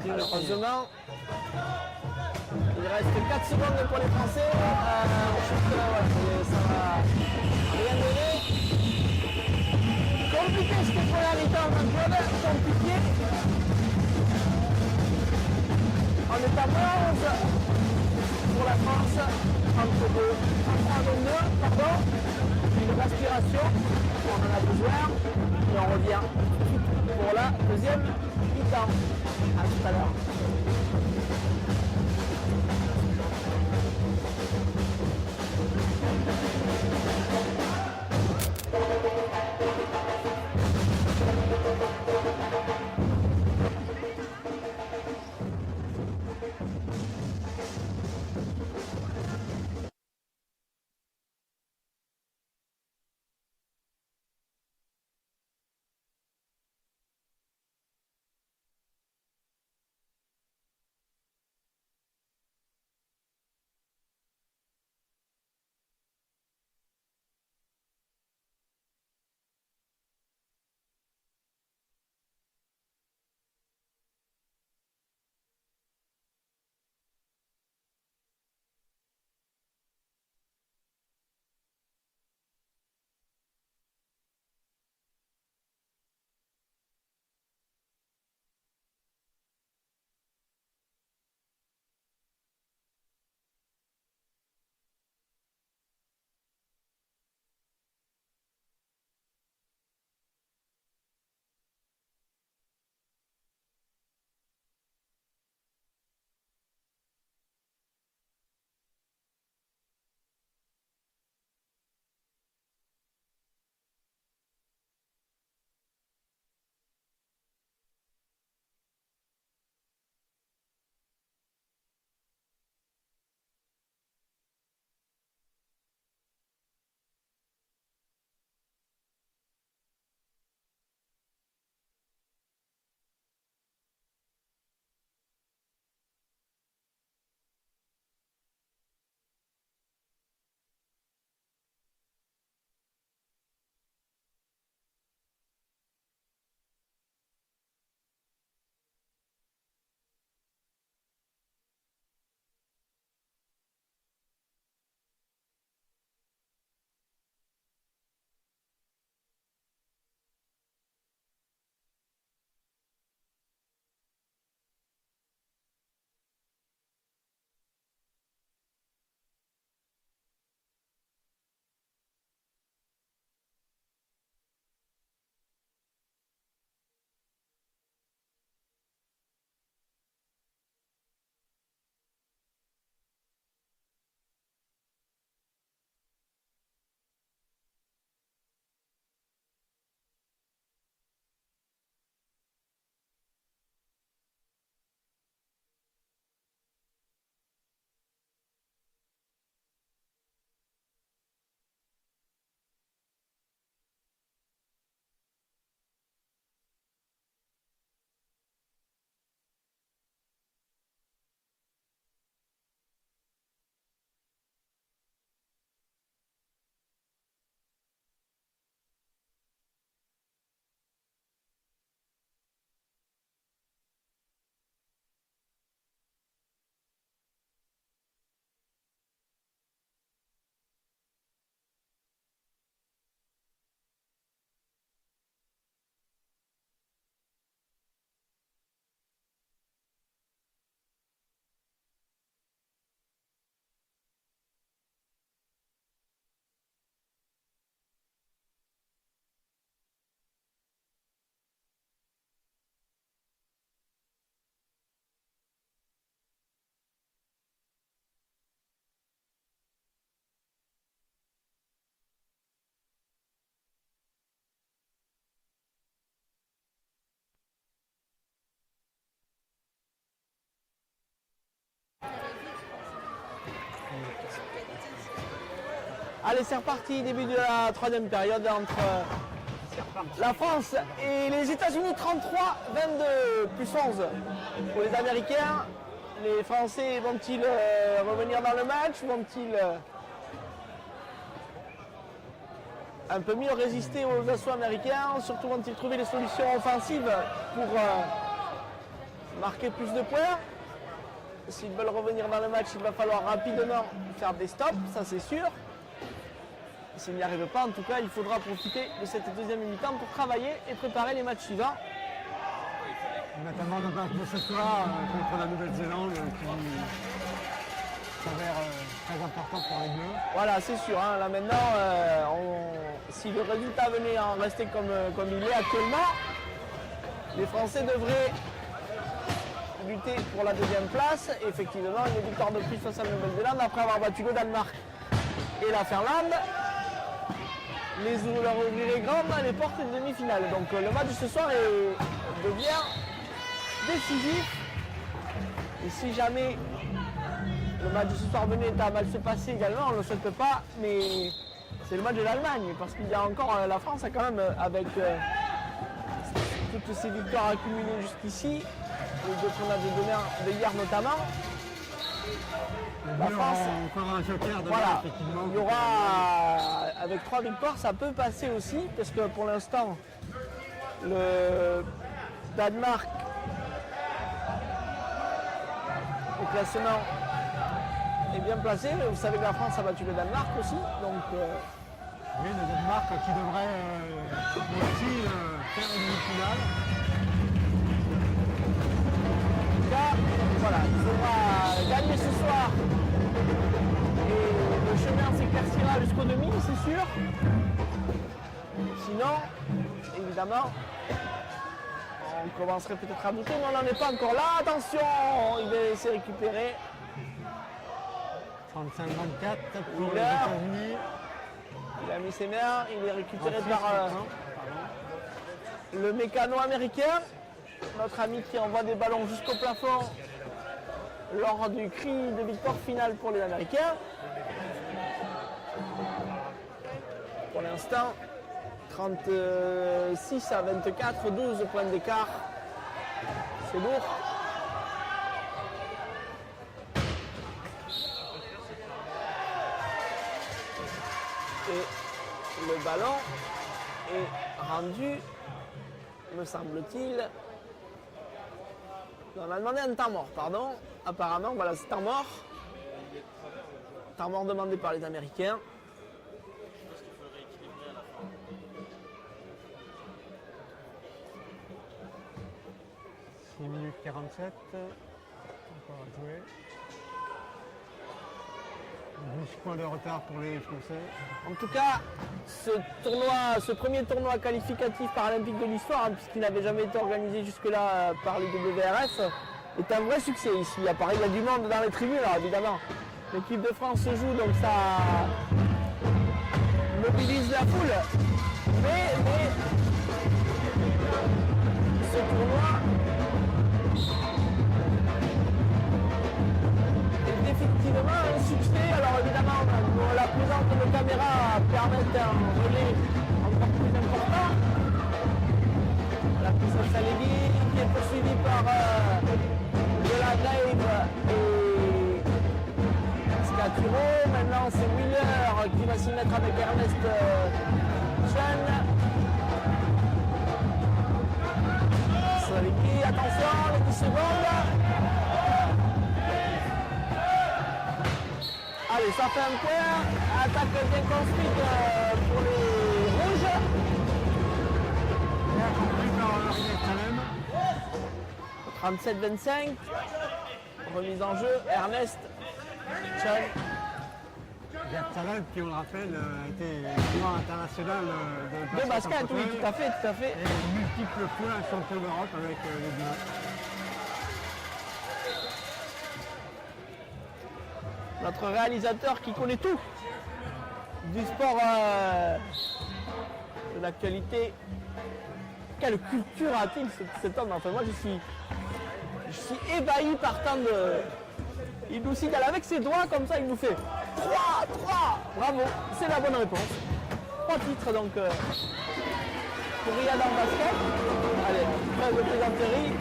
Heureusement, il reste 4 secondes pour les Français. Ensuite, ça va rien donner. Compliqué cette première mi-temps, Jean-Claude. Compliqué. On est à 11 pour la France. 32, pardon. Une respiration. On en a besoin. Et on revient pour la deuxième mi-temps. À tout à l'heure. Allez, c'est reparti, début de la troisième période entre la France et les États-Unis. 33-22 plus 11 pour les Américains. Les Français vont-ils revenir dans le match? Vont-ils un peu mieux résister aux assauts américains? Surtout vont-ils trouver des solutions offensives pour marquer plus de points? S'ils veulent revenir dans le match, il va falloir rapidement faire des stops, ça c'est sûr. S'ils n'y arrivent pas, en tout cas, il faudra profiter de cette deuxième mi-temps pour travailler et préparer les matchs suivants. Notamment le match de ce soir contre la Nouvelle-Zélande qui s'avère très important pour les Bleus. Voilà, c'est sûr. Hein. Là maintenant, si le résultat venait à en rester comme il est actuellement, les Français devraient lutter pour la deuxième place. Et effectivement, une victoire de plus face à la Nouvelle-Zélande après avoir battu le Danemark et la Finlande. Leur ouvrirait grande les portes de demi-finale. Donc le match de ce soir devient décisif. Et si jamais le match de ce soir venait à mal se passer également, on ne le souhaite pas, mais c'est le match de l'Allemagne. Parce qu'il y a encore la France quand même avec toutes ces victoires accumulées jusqu'ici, les deux qu'on a de hier notamment. La France, encore un joker de voilà, effectivement. Il y aura, avec 3 victoires, ça peut passer aussi, parce que pour l'instant, le Danemark au classement est bien placé. Vous savez que la France a battu le Danemark aussi, donc oui, le Danemark qui devrait aussi faire une demi-finale. Voilà, il faudra gagner ce soir et le chemin s'éclaircira jusqu'au demi, c'est sûr. Sinon, évidemment, on commencerait peut-être à douter, mais on n'en est pas encore là. Attention, il va essayer de récupérer. 35-24 pour Wheeler. les États-Unis. Il a mis ses mains, il est récupéré par le mécano américain. Notre ami qui envoie des ballons jusqu'au plafond lors du cri de victoire finale pour les Américains. Pour l'instant, 36 à 24, 12 points d'écart. C'est lourd. Et le ballon est rendu, me semble-t-il. On a demandé un temps mort, pardon. Apparemment, voilà, c'est temps mort. Temps mort demandé par les Américains. 6 minutes 47. Encore à jouer. 12 points de retard pour les Français. En tout cas, ce premier tournoi qualificatif paralympique de l'histoire, hein, puisqu'il n'avait jamais été organisé jusque-là par les WRF, est un vrai succès ici. À Paris, il y a du monde dans les tribunes, alors, évidemment. L'équipe de France se joue, donc ça mobilise la foule. Mais ce tournoi est effectivement un succès. Alors évidemment, la présence de nos caméras permet un relais encore plus important. La puissance Alleghi qui est poursuivie par De La Grave et Scaturo. Maintenant c'est Wheeler qui va s'y mettre avec Ernest Chen. Alleghi, attention, les 10 secondes. Allez, ça fait un point. Attaque bien construite pour les rouges. Bien compris par 37-25. Remise en jeu. Ernest Chen. Gerd Salem, qui on le rappelle, a été joueur international De basket, oui, tout à fait. Et multiples fois champion d'Europe avec les Bleus. Notre réalisateur qui connaît tout du sport de l'actualité. Quelle culture a-t-il cet homme? Enfin, moi je suis ébahi par tant de... Il nous signale avec ses doigts comme ça, il nous fait 3. Bravo, c'est la bonne réponse. 3 titres donc pour Riyad en basket. Allez, trêve de plaisanterie.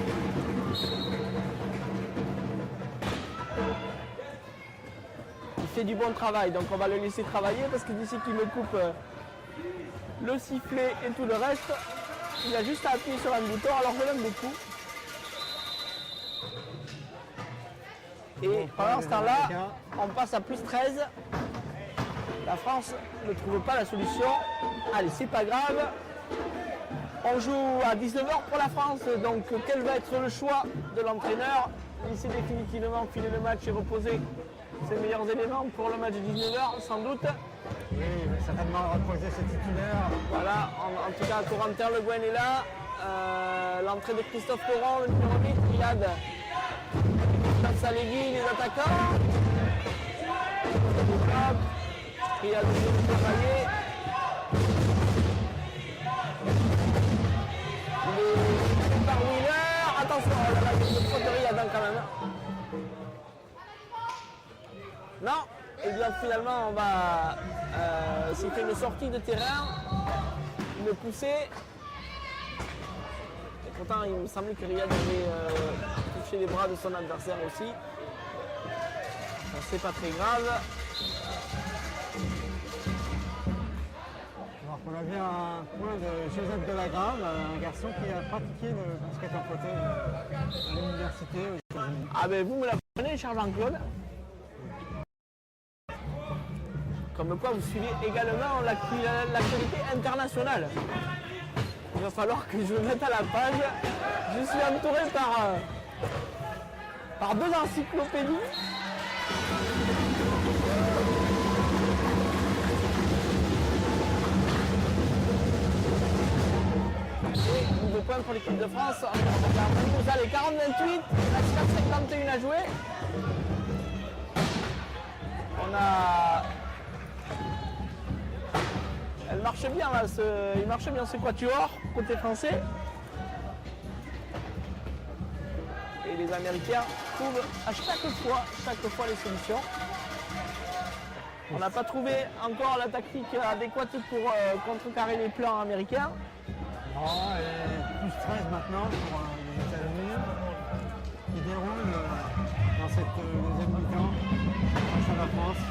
Il fait du bon travail, donc on va le laisser travailler parce que d'ici qu'il me coupe le sifflet et tout le reste, il a juste à appuyer sur un bouton, alors je l'aime beaucoup. Et pendant ce temps-là, on passe à plus 13. La France ne trouve pas la solution. Allez, c'est pas grave. On joue à 19h pour la France, donc quel va être le choix de l'entraîneur? Laisser définitivement filer le match et reposer ses meilleurs éléments pour le match de 19h, sans doute. Oui, il va certainement reposer ses titulaires. Voilà, en tout cas, Corentin Le Guen est là. L'entrée de Christophe Coron, le numéro 8, Riyad Salegui, les attaquants. Hop. Riyad de travailler. Par Wheeler. Attention, oh là là, il y a une faute de Riyad quand même. Non, et bien finalement on va c'était une sortie de terrain, une poussée. Et pourtant il me semblait que Riyad avait touché les bras de son adversaire aussi. C'est pas très grave. Alors qu'on a vu un point de Joseph Delagrave, un garçon qui a pratiqué le basket en fauteuil à l'université aux États-Unis. Ah ben vous me la prenez, cher Jean-Claude. Comme quoi vous suivez également l'actualité internationale. Il va falloir que je me mette à la page. Je suis entouré par 2 encyclopédies. Et nouveau point pour l'équipe de France. On a les 40-28, il reste 4-51 à jouer. On a... Elle marche bien là, il marche bien ce quatuor côté français. Et les Américains trouvent à chaque fois les solutions. On n'a pas trouvé encore la tactique adéquate pour contrecarrer les plans américains. Non, et plus 13 maintenant pour les États-Unis qui déroulent dans cette deuxième mi-temps face à la France.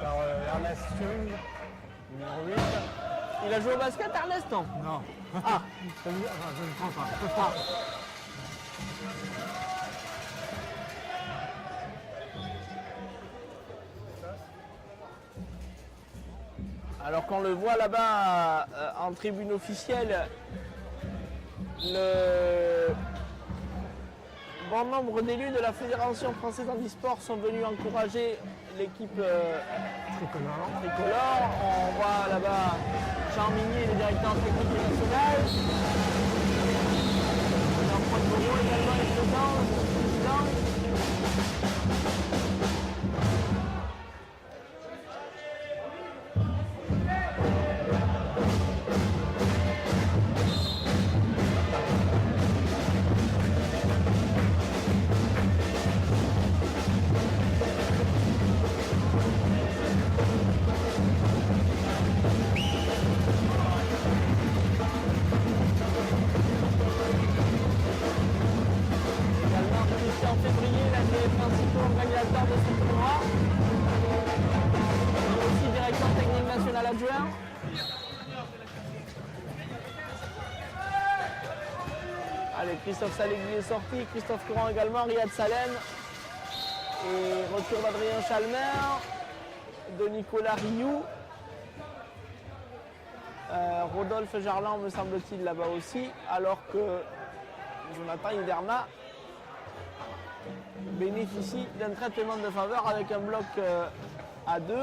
Par Ernest Chung, numéro 8. Il a joué au basket, Ernest, non? Non. Ah, je ne prends pas. Alors qu'on le voit là-bas en tribune officielle, le bon nombre d'élus de la Fédération française handisport sont venus encourager l'équipe tricolore. On voit là-bas Jean Migné, le directeur technique national. Jean-Paul Moreau également est présent, le président. Allez, Christophe Salegui est sorti, Christophe Courant également, Riyad Salem. Et retour d'Adrien Chalmer, de Nicolas Rioux. Rodolphe Jarlan, me semble-t-il, là-bas aussi. Alors que Jonathan Hiderna bénéficie d'un traitement de faveur avec un bloc à 2.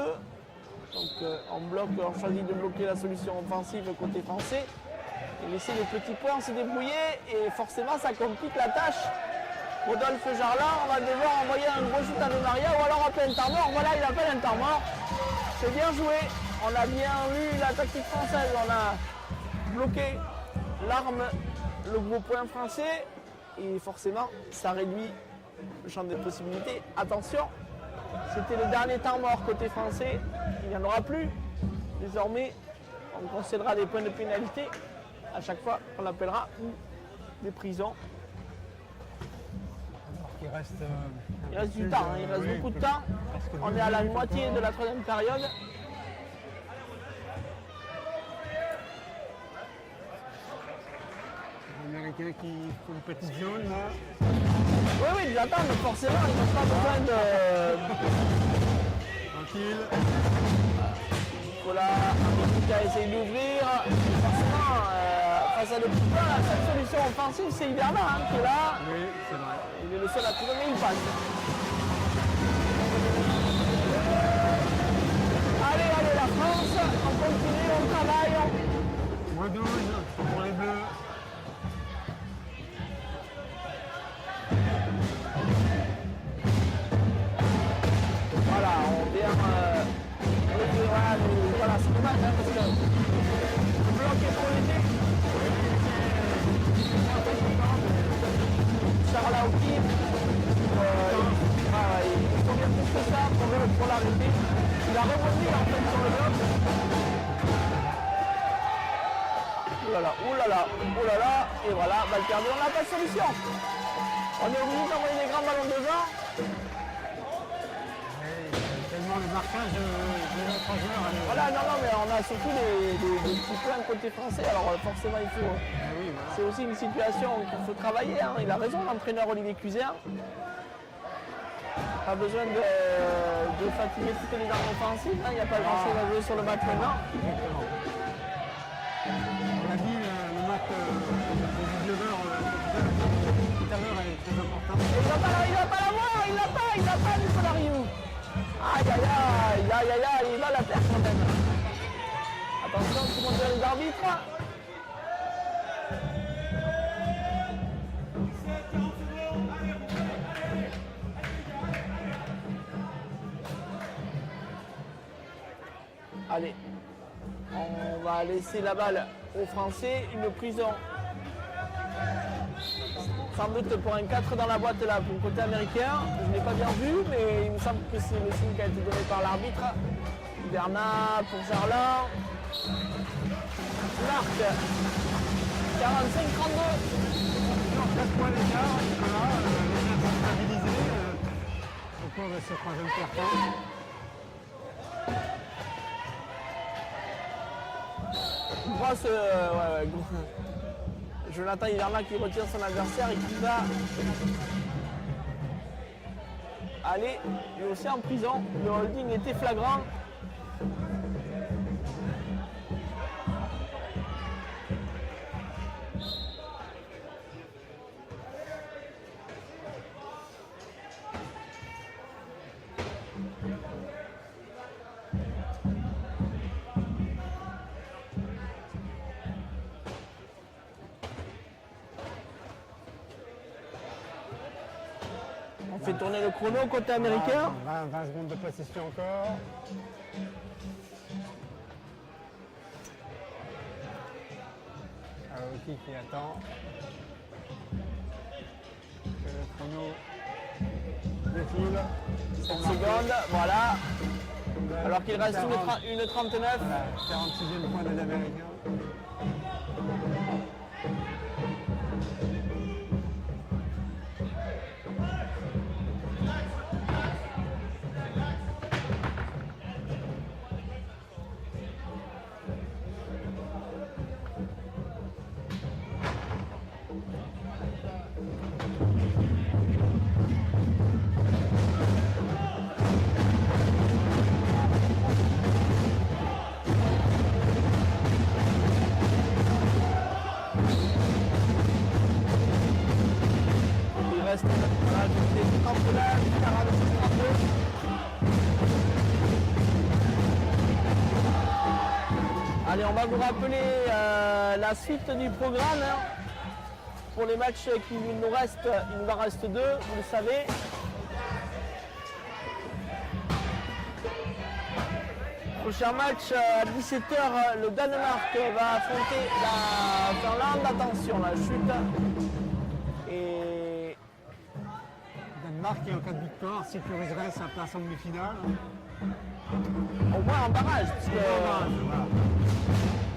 Donc on choisit de bloquer la solution offensive côté français. et laisser les petits points se débrouiller et forcément ça complique la tâche. Rodolphe Jarlin, on va devoir envoyer un gros shoot à Di Maria ou alors appeler un temps mort. Voilà, il appelle un temps mort. C'est bien joué. On a bien lu la tactique française. On a bloqué l'arme, le gros point français. Et forcément, ça réduit le champ des possibilités. Attention, c'était le dernier temps mort côté français. Il n'y en aura plus. Désormais, on concédera des points de pénalité à chaque fois qu'on appellera des prisons. Il reste du temps, hein, il reste beaucoup de temps. On est à la moitié de la troisième période. Les Américains qui font une petite zone là. Oui, oui, ils attendent, mais forcément, ils n'ont pas besoin de... Tranquille. Voilà, qui a essayé d'ouvrir. Forcément, face à des petits points, la seule solution offensive, c'est Hiverna hein, qui est là. Oui, c'est vrai. Il est le seul à tout donner, il passe. Allez, allez, la France, on continue, on travaille. Moins 12 pour les Bleus. Voilà, on vient... voilà, c'est dommage, hein, parce que le bloc est trop léger. Charles Aoki, il faut bien plus que ça pour l'arrêter. Il a rebondi en fait sur le bloc. Oulala, et voilà, balle perdue, on n'a pas de solution. On est obligé d'envoyer des grands ballons de genre. Tellement le marquage de notre joueur. Voilà, non, mais on a surtout des petits points côté français, alors forcément il faut... Oui, voilà. C'est aussi une situation qu'il faut travailler, hein. Il a raison l'entraîneur Olivier Cluzet. Pas besoin de fatiguer toutes les armes offensives, hein. Il n'y a pas grand chose à jouer sur le match maintenant. Exactement. On a dit le match de 19h tout à l'heure est très important. Il va pas l'avoir, il l'a pas Nicolas Rioux. Aïe, il va la perdre quand même. Attention, tout le monde les arbitres. Allez, on va laisser la balle aux Français, une prison. Sans doute pour un 4 dans la boîte là pour le côté américain. Je ne l'ai pas bien vu, mais il me semble que c'est le signe qui a été donné par l'arbitre. Bernat pour Jarlin. Marc. 45-32. 4 points d'écart, Nicolas, les gens sont stabilisés au cours de ce troisième quart-temps. Grosse, Jonathan Hiverna qui retire son adversaire et qui va aller lui aussi en prison. Le holding était flagrant. On fait tourner le chrono côté américain. 20 secondes de possession encore. Aoki qui attend. Que le chrono défile. 7 secondes, voilà. Alors qu'il reste une 39. 46e point des Américains. Allez, on va vous rappeler la suite du programme. Hein. Pour les matchs qui nous restent, il nous en reste 2, vous le savez. Prochain match à 17h, le Danemark va affronter la Finlande. Attention, la chute. Et Danemark qui en cas de victoire sécuriserait sa place en demi-finale. au moins en barrage, puisque Voilà.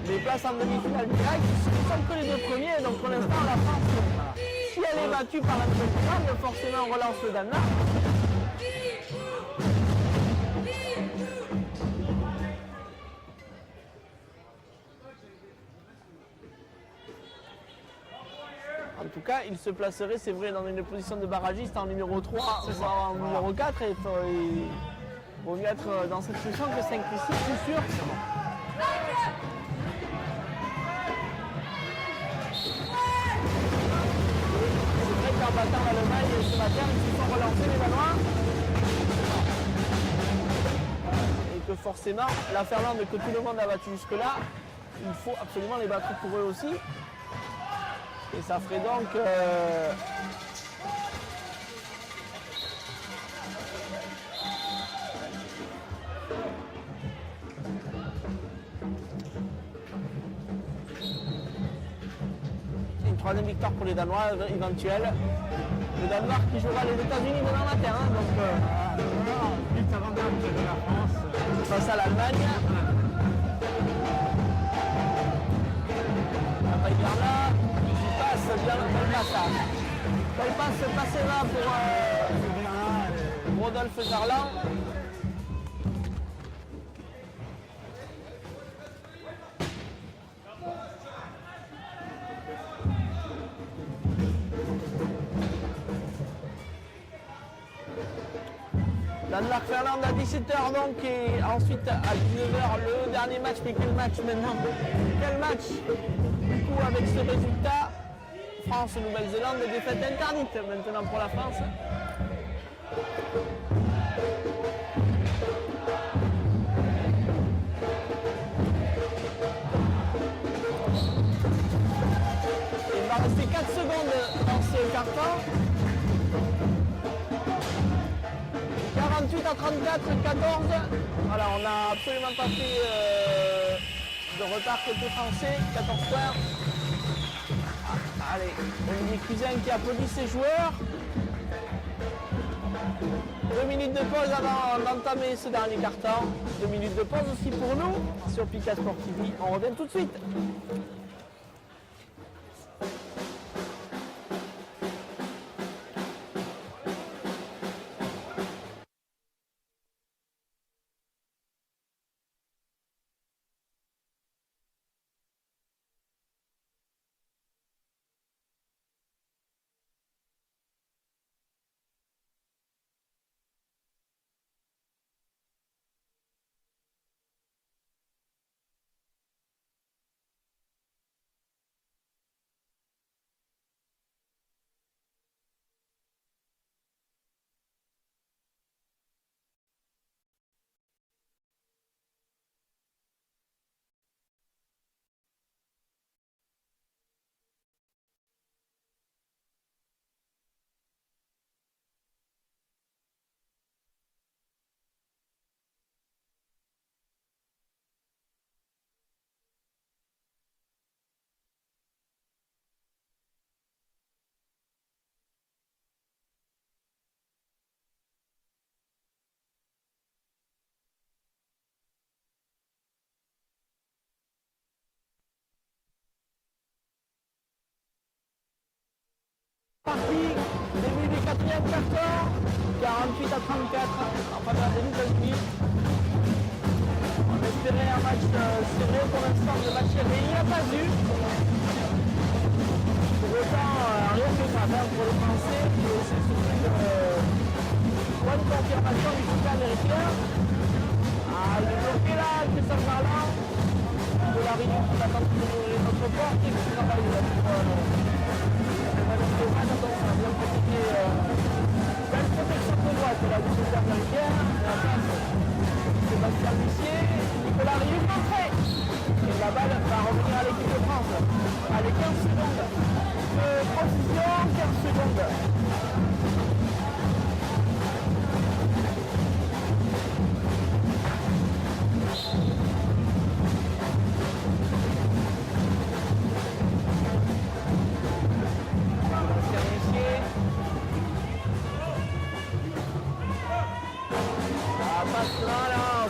les places en demi-finale directe, ce ne sont que les 2 premiers. Donc pour l'instant, la France, si elle est battue par la Nouvelle-Zélande, forcément on relance le Danemark. En tout cas, il se placerait, c'est vrai, dans une position de barragiste en numéro 3, voire en numéro 4. Et il vaut mieux être dans cette position que 5 ou 6, c'est sûr. C'est vrai qu'en battant l'Allemagne ce matin, ils se sont relancés les Danois. Et que forcément, la Finlande que tout le monde a battu jusque-là, il faut absolument les battre pour eux aussi. Et ça ferait donc une 3e victoire pour les Danois éventuelle. Le Danemark qui jouera les États-Unis demain matin, hein, donc Vite avant de la France. face à l'Allemagne. La paille vers là. Bien le passage. Belle passe passée là pour Rodolphe Jarland. Danemark-Finlande à 17h donc et ensuite à 19h le dernier match. Mais quel match maintenant? Quel match du coup avec ce résultat? France-Nouvelle-Zélande, défaite interdite maintenant pour la France. Il va rester 4 secondes dans ce carton. 48 à 34, 14. Voilà, on n'a absolument pas fait de retard côté français, 14 points. Allez, Olivier Cusin qui applaudit ses joueurs. 2 minutes de pause avant d'entamer ce dernier carton. 2 minutes de pause aussi pour nous sur Pika Sport TV. On revient tout de suite. Parti, début du 4e carton, 48 à 34 en faveur des États-Unis. On espérait un match serré, pour l'instant le match serré, il n'y a pas eu. Pour autant, rien que ça va pour les Français, et c'est surtout une bonne confirmation du soutien américain. Ah, il est bloqué là, Christophe Jarland, de la Réunion qui attend de ouvrir notre porte et qui travaille belle protection de droite de la défense américaine. Sébastien Lucier, Nicolas Rieu, entrée. Et la revenir à l'équipe de France. Allez, 15 secondes. Position, 15 secondes.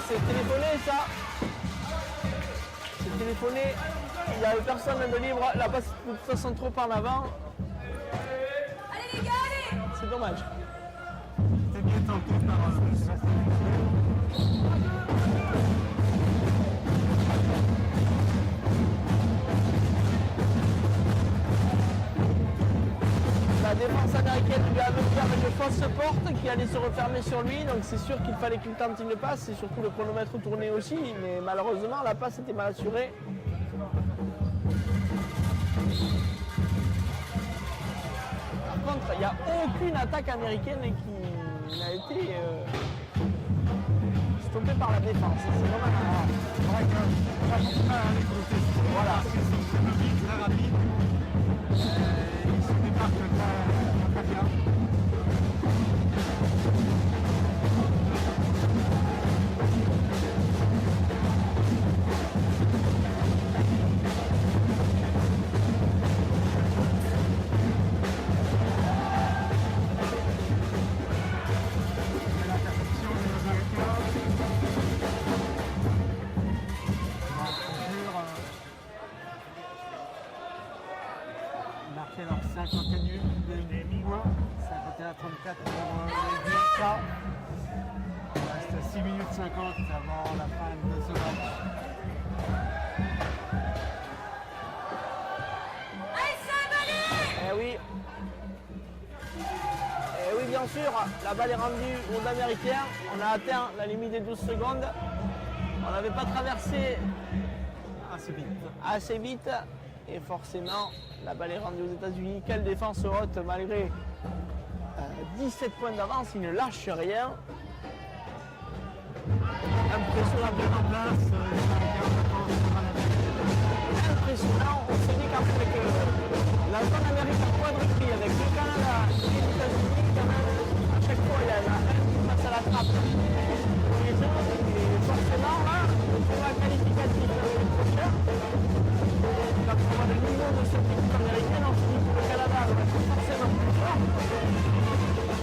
C'est téléphoné ça. C'est téléphoné. Il n'y avait personne de libre. La passe de toute façon trop en avant. Allez les gars, allez! C'est dommage. C'est bien tenté par La défense américaine lui a ouvert avec de fausses portes qui allait se refermer sur lui, donc c'est sûr qu'il fallait qu'il tente une passe, et surtout le chronomètre tournait aussi, mais malheureusement la passe était mal assurée. Par contre, il n'y a aucune attaque américaine qui n'a été stoppée par la défense, c'est dommage. Voilà. Parce que c'est très rapide. Il se démarque très bien. La perfection des Américains. Marqué leur 51 points, 51-34 pour les USA. Il reste 6 minutes 50 avant la fin de ce match. Allez, ça va aller! Eh oui. Eh oui, bien sûr, la balle est rendue aux Américains. On a atteint la limite des 12 secondes. On n'avait pas traversé assez vite. Et forcément, la balle est rendue aux États-Unis. Quelle défense haute, malgré 17 points d'avance, il ne lâche rien. Impressionnant. En place, les Américains sera la Impressionnant. On se dit qu'après que la zone américaine quadruplée avec le Canada et les États-Unis, quand même, à chaque fois, il y a un qui passe à la trappe. Et forcément, là, pour la qualificative prochaine, quand on voit le niveau de cette équipe américaine, on se dit que le Canada doit être forcément plus fort.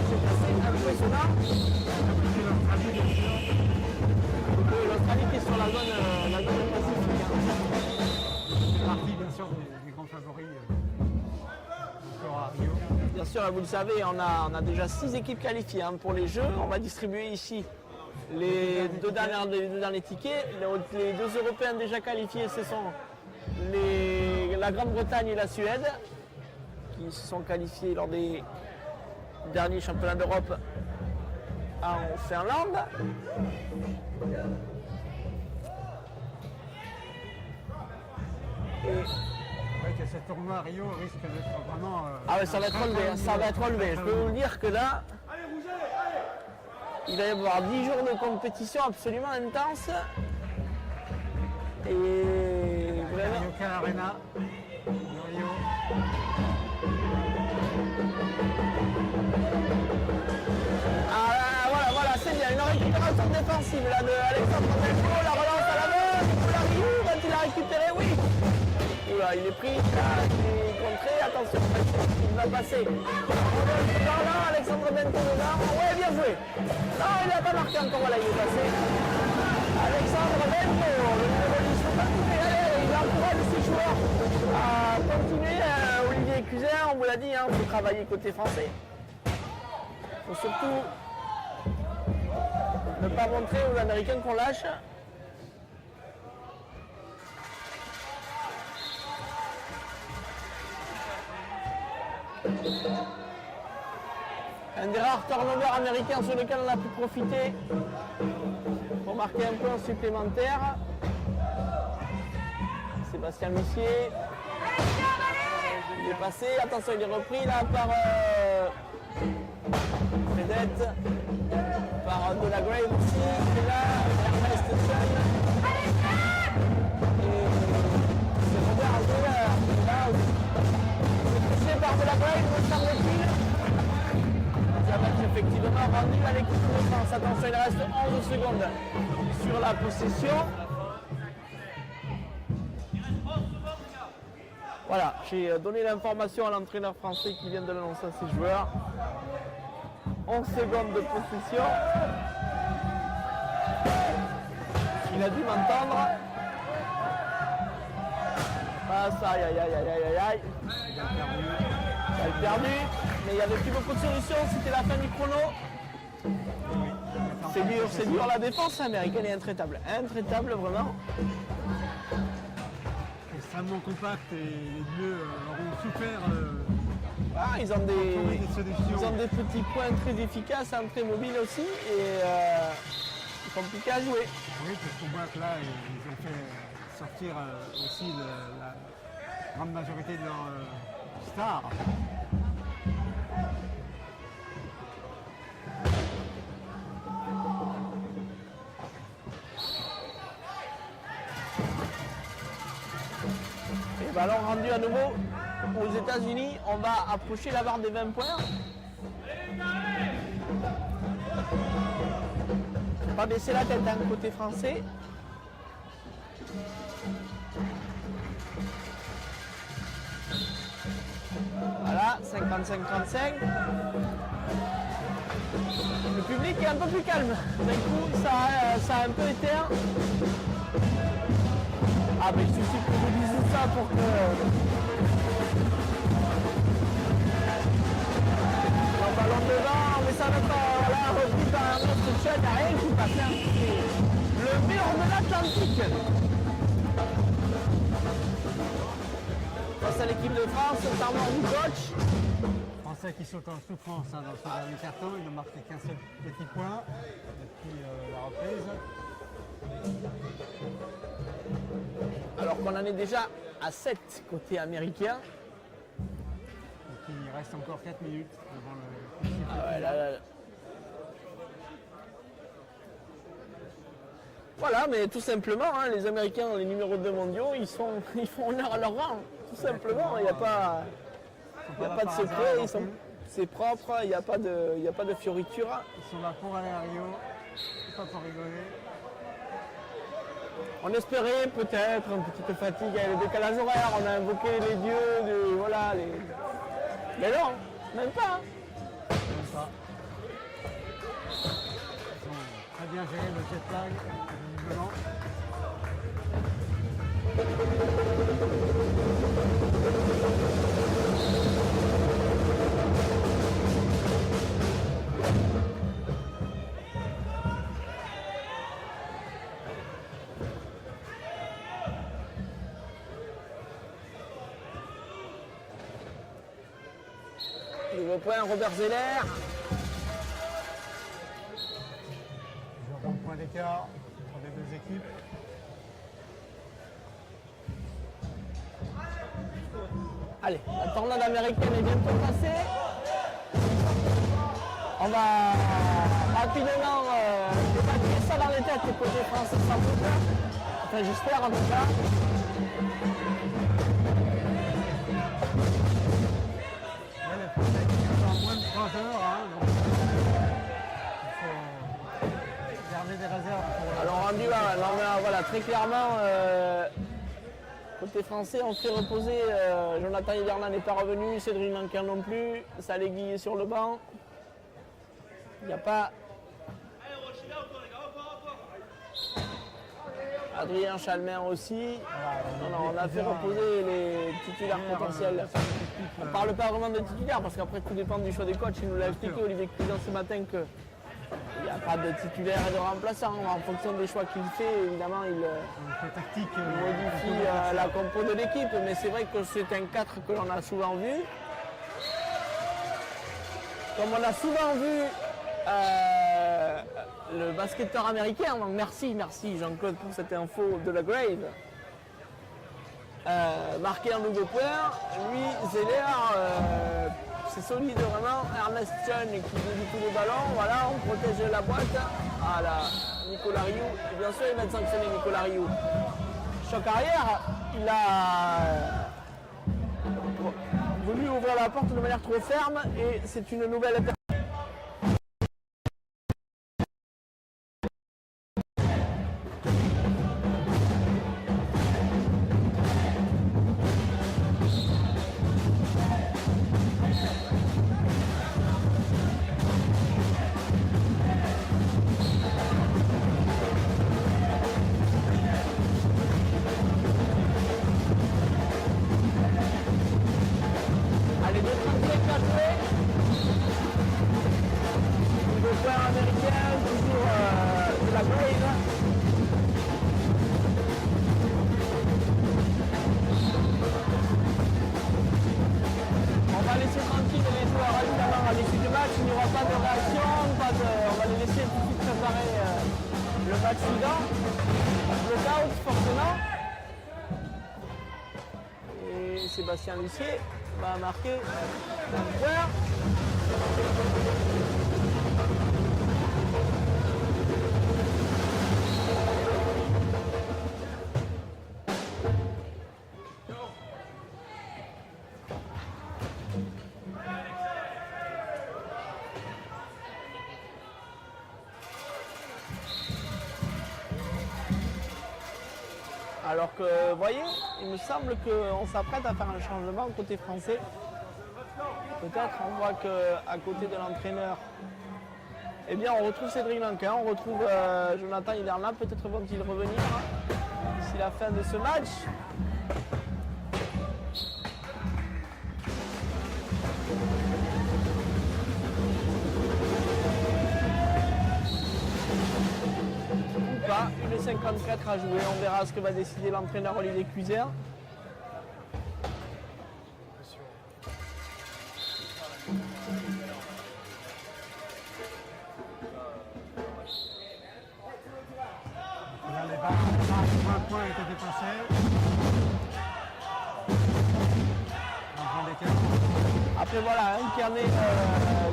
C'est assez impressionnant. L'Australie qui est sur la zone pacifique. C'est parti bien sûr des grands favoris encore à Rio. Bien sûr, vous le savez, on a déjà 6 équipes qualifiées pour les Jeux. On va distribuer ici les deux derniers tickets. Les 2 Européens déjà qualifiés, ce sont la Grande-Bretagne et la Suède, qui se sont qualifiés lors des derniers championnats d'Europe en Finlande. Ouais, que ce tournoi à Rio risque d'être vraiment. Ah ouais, ça va être relevé, ça va être relevé. Je peux vous dire que là, il va y avoir 10 jours de compétition absolument intense. Et vraiment. Yoka Arena, de Rio. Ah voilà, c'est bien. Une récupération défensive là de Alexandre Delpo, la relance à la main, Nicolas Rioux, quand il a récupéré, oui. Oula, il est pris, là, il est contré, attention, il va passer. Par là, Alexandre Bento dedans, ouais, bien joué. Non, il n'a pas marqué encore, voilà, il est passé. Alexandre Bento, le numéro 10, faut pas couper, allez, il encourage ses joueurs à continuer. Olivier Cousin, on vous l'a dit, il faut travailler côté français. Il faut surtout ne pas montrer aux Américains qu'on lâche. Un des rares turnovers américains sur lequel on a pu profiter pour marquer un point supplémentaire. Sébastien Missier. Il est passé, attention, il est repris là par Fredette, par De La Grave aussi, qui est là, Ernest Chen. Et la Grave, me semble-t-il. Ça va être effectivement rendu à l'équipe de France. Attention, il reste 11 secondes sur la possession. Voilà, j'ai donné l'information à l'entraîneur français qui vient de l'annoncer à ses joueurs. 11 secondes de possession. Il a dû m'entendre. Aïe, aïe, aïe, aïe, aïe, aïe. Il a perdu, mais il n'y avait plus beaucoup de solutions, c'était la fin du chrono. C'est dur, la défense américaine est intraitable. Intraitable, vraiment. Extrêmement compact et les Bleus auront souffert. Ils ont des petits points très efficaces, très mobiles aussi, et compliqués à jouer. Oui, parce qu'on voit que là, ils ont fait sortir aussi la grande majorité de leurs stars. Et ballon rendu à nouveau aux États-Unis. On va approcher la barre des 20 points. Pas baisser la tête d'un côté français. Voilà, 55-35. Le public est un peu plus calme. D'un coup, ça a un peu éteint. Ah, mais il suffit que je vous dise ça pour que... Le ballon devant, mais ça va pas... Voilà, repris par un autre chat, il n'y a rien qui passe. Hein. Le mur de l'Atlantique. Face à l'équipe de France, notamment du coach. Français qui sont en souffrance dans ce dernier carton, ils n'ont marqué qu'un seul petit point depuis la reprise. Alors qu'on en est déjà à 7 côté américain. Donc il reste encore 4 minutes avant le... Ah ouais, là. Voilà, mais tout simplement, hein, les Américains, les numéros 2 mondiaux, ils font honneur à leur rang. Tout simplement, il n'y a pas de secret, c'est propre, il n'y a pas de fioriture. Ils sont là pour aller à Rio, pas pour rigoler. On espérait peut-être une petite fatigue avec le décalage horaire, on a invoqué les dieux, voilà, mais non, même pas. Même pas. Ils ont très bien géré le jet lag, visiblement. Nouveau point, Robert Zeller. Toujours bon point d'écart entre les deux équipes. Allez, la tornade américaine est bientôt passée. On va rapidement évacuer ça dans les têtes côté français sans doute. Enfin, j'espère en tout cas. Ouais, les Français qui sont en moins de 3 heures, hein, donc il faut garder des réserves pour... Alors rendu là, non, mais, voilà, très clairement, côté français, on fait reposer. Jonathan Hiverna n'est pas revenu, Cédric Manquin non plus, Salé Guy est sur le banc. Il n'y a pas... Adrien Chalmin aussi. Non, on a fait reposer les titulaires potentiels. On ne parle pas vraiment de titulaires parce qu'après tout dépend du choix des coachs. Il nous l'a expliqué Olivier Cuisan ce matin qu'il n'y a pas de titulaire et de remplaçant. En fonction des choix qu'il fait, évidemment, il modifie la compo de l'équipe. Mais c'est vrai que c'est un 4 que l'on a souvent vu. Comme on a souvent vu le basketteur américain, donc merci Jean-Claude pour cette info de la Grave. Marqué un nouveau point, lui, Zeller, c'est solide vraiment. Ernest Chen qui dévie tous les ballons, voilà, on protège la boîte. Voilà, Nicolas Rioux, et bien sûr il va sanctionner Nicolas Rioux. Choc arrière, il a voulu ouvrir la porte de manière trop ferme et c'est une nouvelle période. Allez, 2,35 à jouer. Niveau point américain, toujours de la grave. On va laisser tranquille les joueurs évidemment à l'issue du match. Il n'y aura pas de réaction, on va les laisser tout de suite préparer le match suivant. Blockout forcément. Et Sébastien Lucier va marquer un point. Alors que, vous voyez, il me semble qu'on s'apprête à faire un changement côté français. Peut-être on voit qu'à côté de l'entraîneur, eh bien on retrouve Cédric Lanquin, on retrouve Jonathan Hiderna. Peut-être vont-ils revenir d'ici la fin de ce match. Ou pas, 1,54 à jouer, on verra ce que va décider l'entraîneur Olivier Cuisert. Là, les barres de 20 points ont été dépassées. Après voilà, un carnet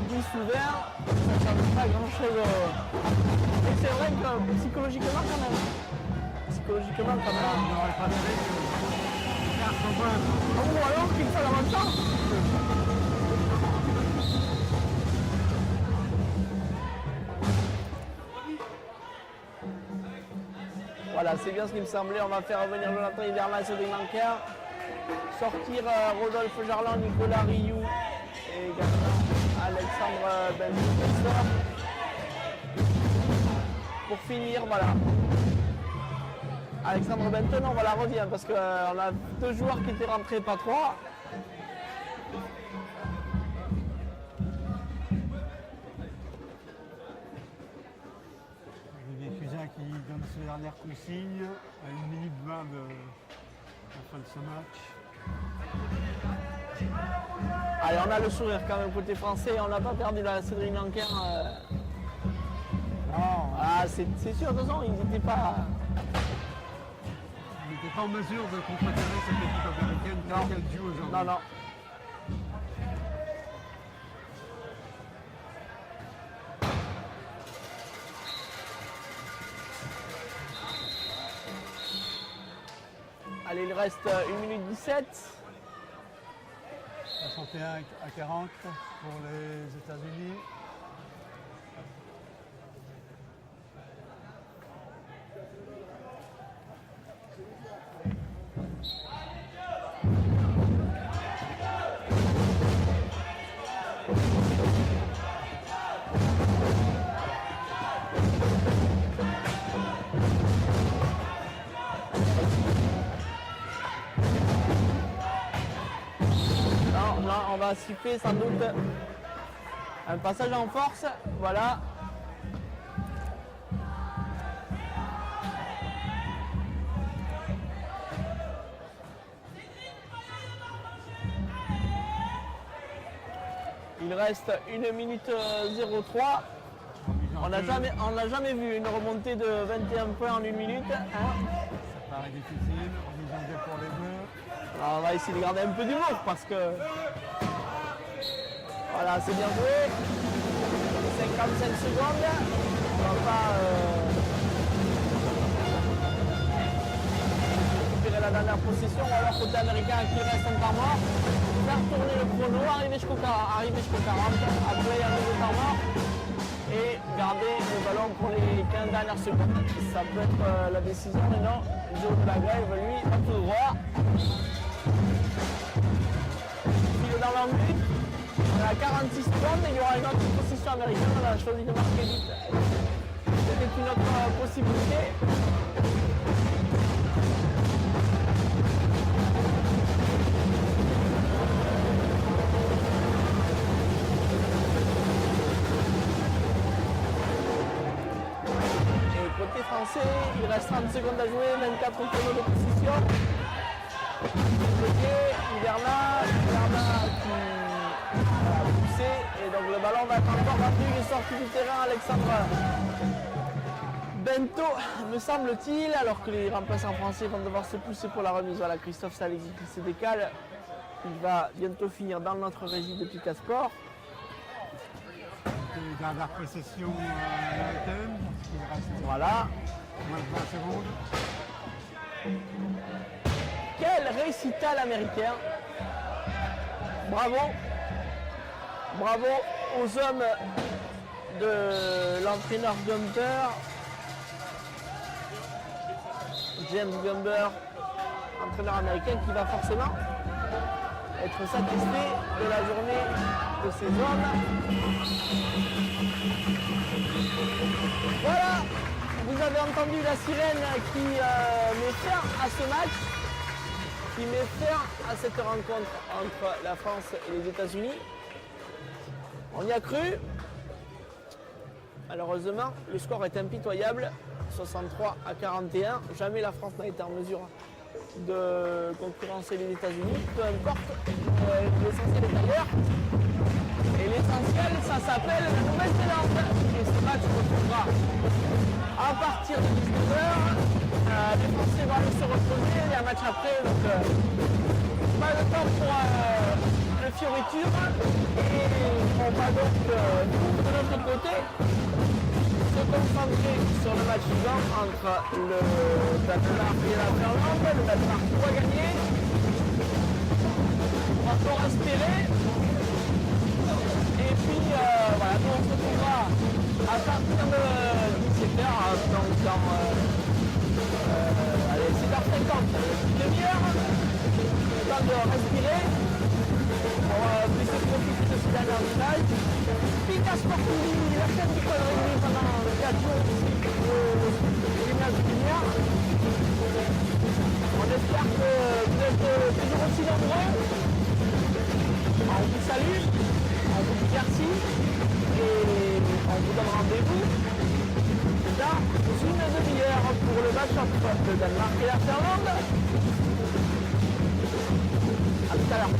10 ouvert, ça ne change pas grand chose. Et c'est vrai que psychologiquement quand même. Psychologiquement quand même. On n'aurait pas mérité de faire son point. Ou alors qu'il faut l'avantage. Voilà, c'est bien ce qui me semblait. On va faire revenir Jonathan Hiderna et Cédric Lanquin. Sortir Rodolphe Jarlan, Nicolas Rioux et également Alexandre Benson. Pour finir, voilà. Alexandre Benton, on va la revient parce qu'on a deux joueurs qui étaient rentrés, pas trois. Olivier Cuisert qui donne ses dernières consignes à 1 minute 20 de la fin de ce match. Allez, on a le sourire quand même côté français, on n'a pas perdu la Cédric Lanquin. Non, Ah, c'est sûr, de toute façon, il n'était pas. il n'était pas en mesure de contrecarrer cette équipe américaine telle qu'elle joue aujourd'hui. Non, non. Allez, il reste 1 minute 17. 61 à 40 pour les États-Unis. On va siffler sans doute un passage en force. Voilà. Il reste 1 minute 03. On n'a jamais vu une remontée de 21 points en 1 minute. Hein. Ça paraît difficile, on est pour les deux. Alors on va essayer de garder un peu d'humour parce que voilà, c'est bien joué. 55 secondes. On va pas récupérer la dernière possession ou alors côté américain qui reste encore mort. faire tourner le chrono, arriver jusqu'au 40, après un nouveau temps mort et garder le ballon pour les 15 dernières secondes. Ça peut être la décision, mais non, Joe de la Grève, lui, va tout droit. Il est dans l'embut. On est à 46 secondes et il y aura une autre position américaine. On a choisi de marquer vite. C'était une autre possibilité. Et côté français, il reste 30 secondes à jouer, 24 chronos de position. Côté Bernard qui a poussé et donc le ballon va être encore battu. Il est sorti du terrain, Alexandre Bento, me semble-t-il, alors que les remplaçants français vont devoir se pousser pour la remise. Voilà, Christophe Salegui qui se décale. Il va bientôt finir dans notre régie de Pika Sport. Et dernière possession américaine. Il reste Voilà. moins de 20 secondes. Quel récital américain. Bravo. Bravo aux hommes de l'entraîneur Gumber. James Gumber, entraîneur américain qui va forcément être satisfait de la journée de ces hommes. Voilà, vous avez entendu la sirène qui met fin à ce match, qui met fin à cette rencontre entre la France et les États-Unis. On y a cru. Malheureusement, le score est impitoyable, 63 à 41. Jamais la France n'a été en mesure de concurrencer les États-Unis. Peu importe, l'essentiel est ailleurs. Et l'essentiel, ça s'appelle la Nouvelle-Zélande. Et ce match se retrouvera à partir de 19h. Les Français vont aller se reposer. Il y a un match après, donc pas de temps pour le fioriture. Et on va donc, nous, de notre côté, se concentrer sur le match suivant entre le Danemark et la Finlande. Le Danemark doit gagner. On va encore respirer. Et puis voilà, nous on se retrouvera à partir de 17h, donc dans 7h50, une demi-heure. Le temps de respirer pour puisse profiter de ce dernier village. Pika Sport TV, la chaîne du Code Rugby pendant 4 jours au gymnase du Lumière. On espère que vous êtes toujours aussi nombreux. On vous salue, on vous dit merci et on vous donne rendez-vous dans une demi-heure pour le match-up de Danemark et la Finlande. A tout à l'heure.